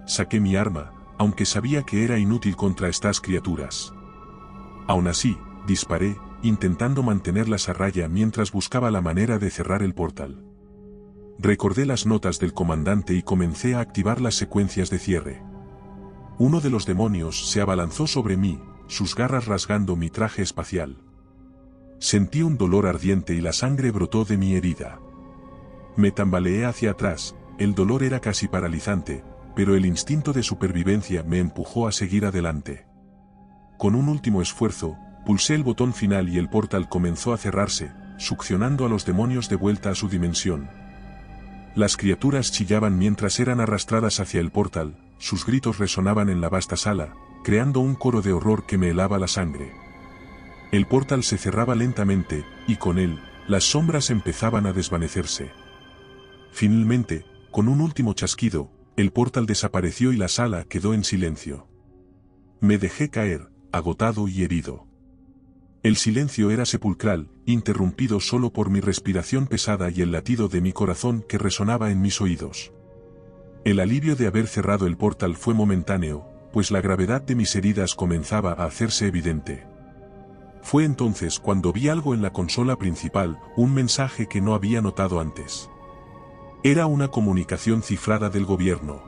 Speaker 1: Saqué mi arma, aunque sabía que era inútil contra estas criaturas. Aún así, disparé, intentando mantenerlas a raya mientras buscaba la manera de cerrar el portal. Recordé las notas del comandante y comencé a activar las secuencias de cierre. Uno de los demonios se abalanzó sobre mí, sus garras rasgando mi traje espacial. Sentí un dolor ardiente y la sangre brotó de mi herida. Me tambaleé hacia atrás, el dolor era casi paralizante, pero el instinto de supervivencia me empujó a seguir adelante. Con un último esfuerzo, pulsé el botón final y el portal comenzó a cerrarse, succionando a los demonios de vuelta a su dimensión. Las criaturas chillaban mientras eran arrastradas hacia el portal, sus gritos resonaban en la vasta sala, creando un coro de horror que me helaba la sangre. El portal se cerraba lentamente, y con él, las sombras empezaban a desvanecerse. Finalmente, con un último chasquido, el portal desapareció y la sala quedó en silencio. Me dejé caer, agotado y herido. El silencio era sepulcral, interrumpido solo por mi respiración pesada y el latido de mi corazón que resonaba en mis oídos. El alivio de haber cerrado el portal fue momentáneo, pues la gravedad de mis heridas comenzaba a hacerse evidente. Fue entonces cuando vi algo en la consola principal, un mensaje que no había notado antes. Era una comunicación cifrada del gobierno.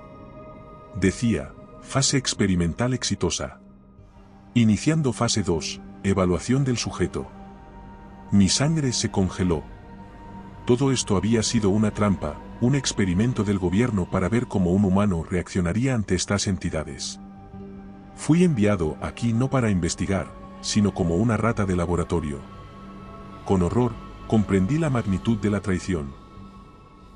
Speaker 1: Decía, fase experimental exitosa. Iniciando fase 2, evaluación del sujeto. Mi sangre se congeló. Todo esto había sido una trampa, un experimento del gobierno para ver cómo un humano reaccionaría ante estas entidades. Fui enviado aquí no para investigar, sino como una rata de laboratorio. Con horror, comprendí la magnitud de la traición.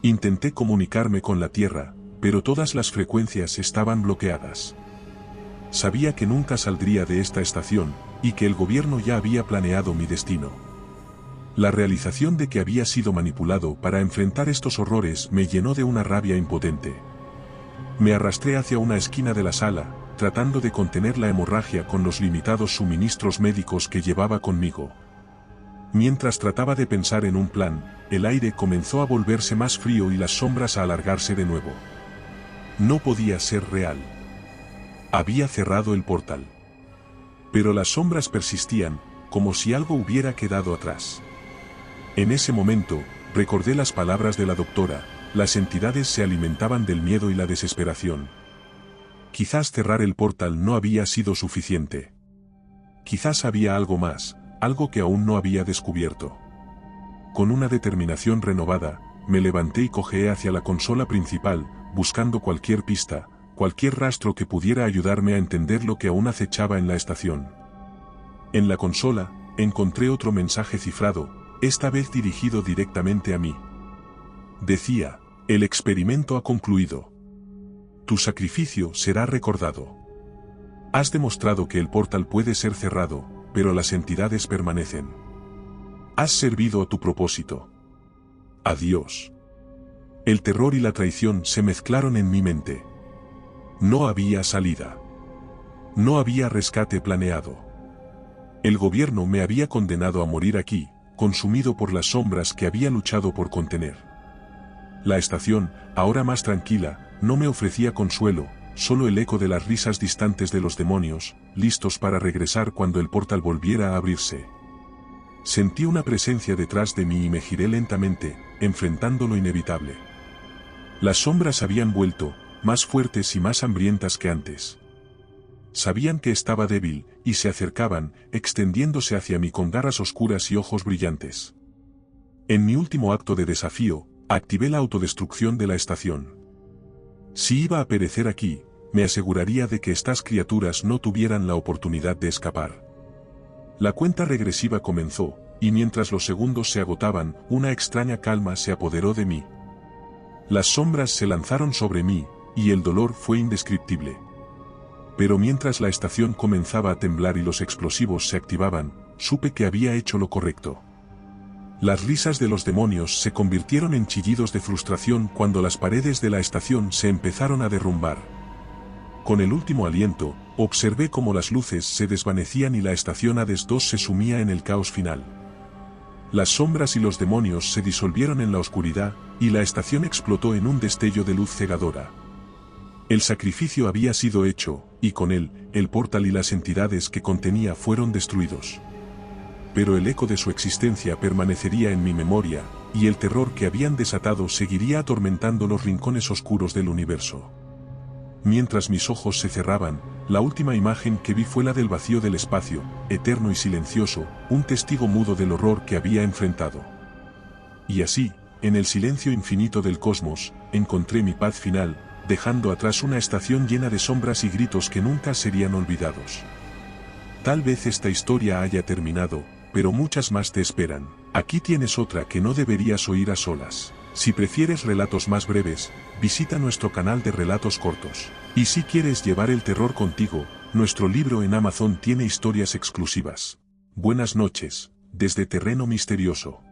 Speaker 1: Intenté comunicarme con la Tierra, pero todas las frecuencias estaban bloqueadas. Sabía que nunca saldría de esta estación, y que el gobierno ya había planeado mi destino. La realización de que había sido manipulado para enfrentar estos horrores me llenó de una rabia impotente. Me arrastré hacia una esquina de la sala, tratando de contener la hemorragia con los limitados suministros médicos que llevaba conmigo. Mientras trataba de pensar en un plan, el aire comenzó a volverse más frío y las sombras a alargarse de nuevo. No podía ser real. Había cerrado el portal. Pero las sombras persistían, como si algo hubiera quedado atrás. En ese momento, recordé las palabras de la doctora: las entidades se alimentaban del miedo y la desesperación. Quizás cerrar el portal no había sido suficiente. Quizás había algo más, algo que aún no había descubierto. Con una determinación renovada, me levanté y cojeé hacia la consola principal, buscando cualquier pista, cualquier rastro que pudiera ayudarme a entender lo que aún acechaba en la estación. En la consola, encontré otro mensaje cifrado, esta vez dirigido directamente a mí. Decía: el experimento ha concluido. Tu sacrificio será recordado. Has demostrado que el portal puede ser cerrado, pero las entidades permanecen. Has servido a tu propósito. Adiós. El terror y la traición se mezclaron en mi mente. No había salida. No había rescate planeado. El gobierno me había condenado a morir aquí, consumido por las sombras que había luchado por contener. La estación, ahora más tranquila, no me ofrecía consuelo, solo el eco de las risas distantes de los demonios, listos para regresar cuando el portal volviera a abrirse. Sentí una presencia detrás de mí y me giré lentamente, enfrentando lo inevitable. Las sombras habían vuelto, más fuertes y más hambrientas que antes. Sabían que estaba débil, y se acercaban, extendiéndose hacia mí con garras oscuras y ojos brillantes. En mi último acto de desafío, activé la autodestrucción de la estación. Si iba a perecer aquí, me aseguraría de que estas criaturas no tuvieran la oportunidad de escapar. La cuenta regresiva comenzó, y mientras los segundos se agotaban, una extraña calma se apoderó de mí. Las sombras se lanzaron sobre mí, y el dolor fue indescriptible. Pero mientras la estación comenzaba a temblar y los explosivos se activaban, supe que había hecho lo correcto. Las risas de los demonios se convirtieron en chillidos de frustración cuando las paredes de la estación se empezaron a derrumbar. Con el último aliento, observé cómo las luces se desvanecían y la estación Hades 2 se sumía en el caos final. Las sombras y los demonios se disolvieron en la oscuridad, y la estación explotó en un destello de luz cegadora. El sacrificio había sido hecho, y con él, el portal y las entidades que contenía fueron destruidos. Pero el eco de su existencia permanecería en mi memoria, y el terror que habían desatado seguiría atormentando los rincones oscuros del universo. Mientras mis ojos se cerraban, la última imagen que vi fue la del vacío del espacio, eterno y silencioso, un testigo mudo del horror que había enfrentado. Y así, en el silencio infinito del cosmos, encontré mi paz final, dejando atrás una estación llena de sombras y gritos que nunca serían olvidados. Tal vez esta historia haya terminado, pero muchas más te esperan. Aquí tienes otra que no deberías oír a solas. Si prefieres relatos más breves, visita nuestro canal de relatos cortos. Y si quieres llevar el terror contigo, nuestro libro en Amazon tiene historias exclusivas. Buenas noches, desde Terreno Misterioso.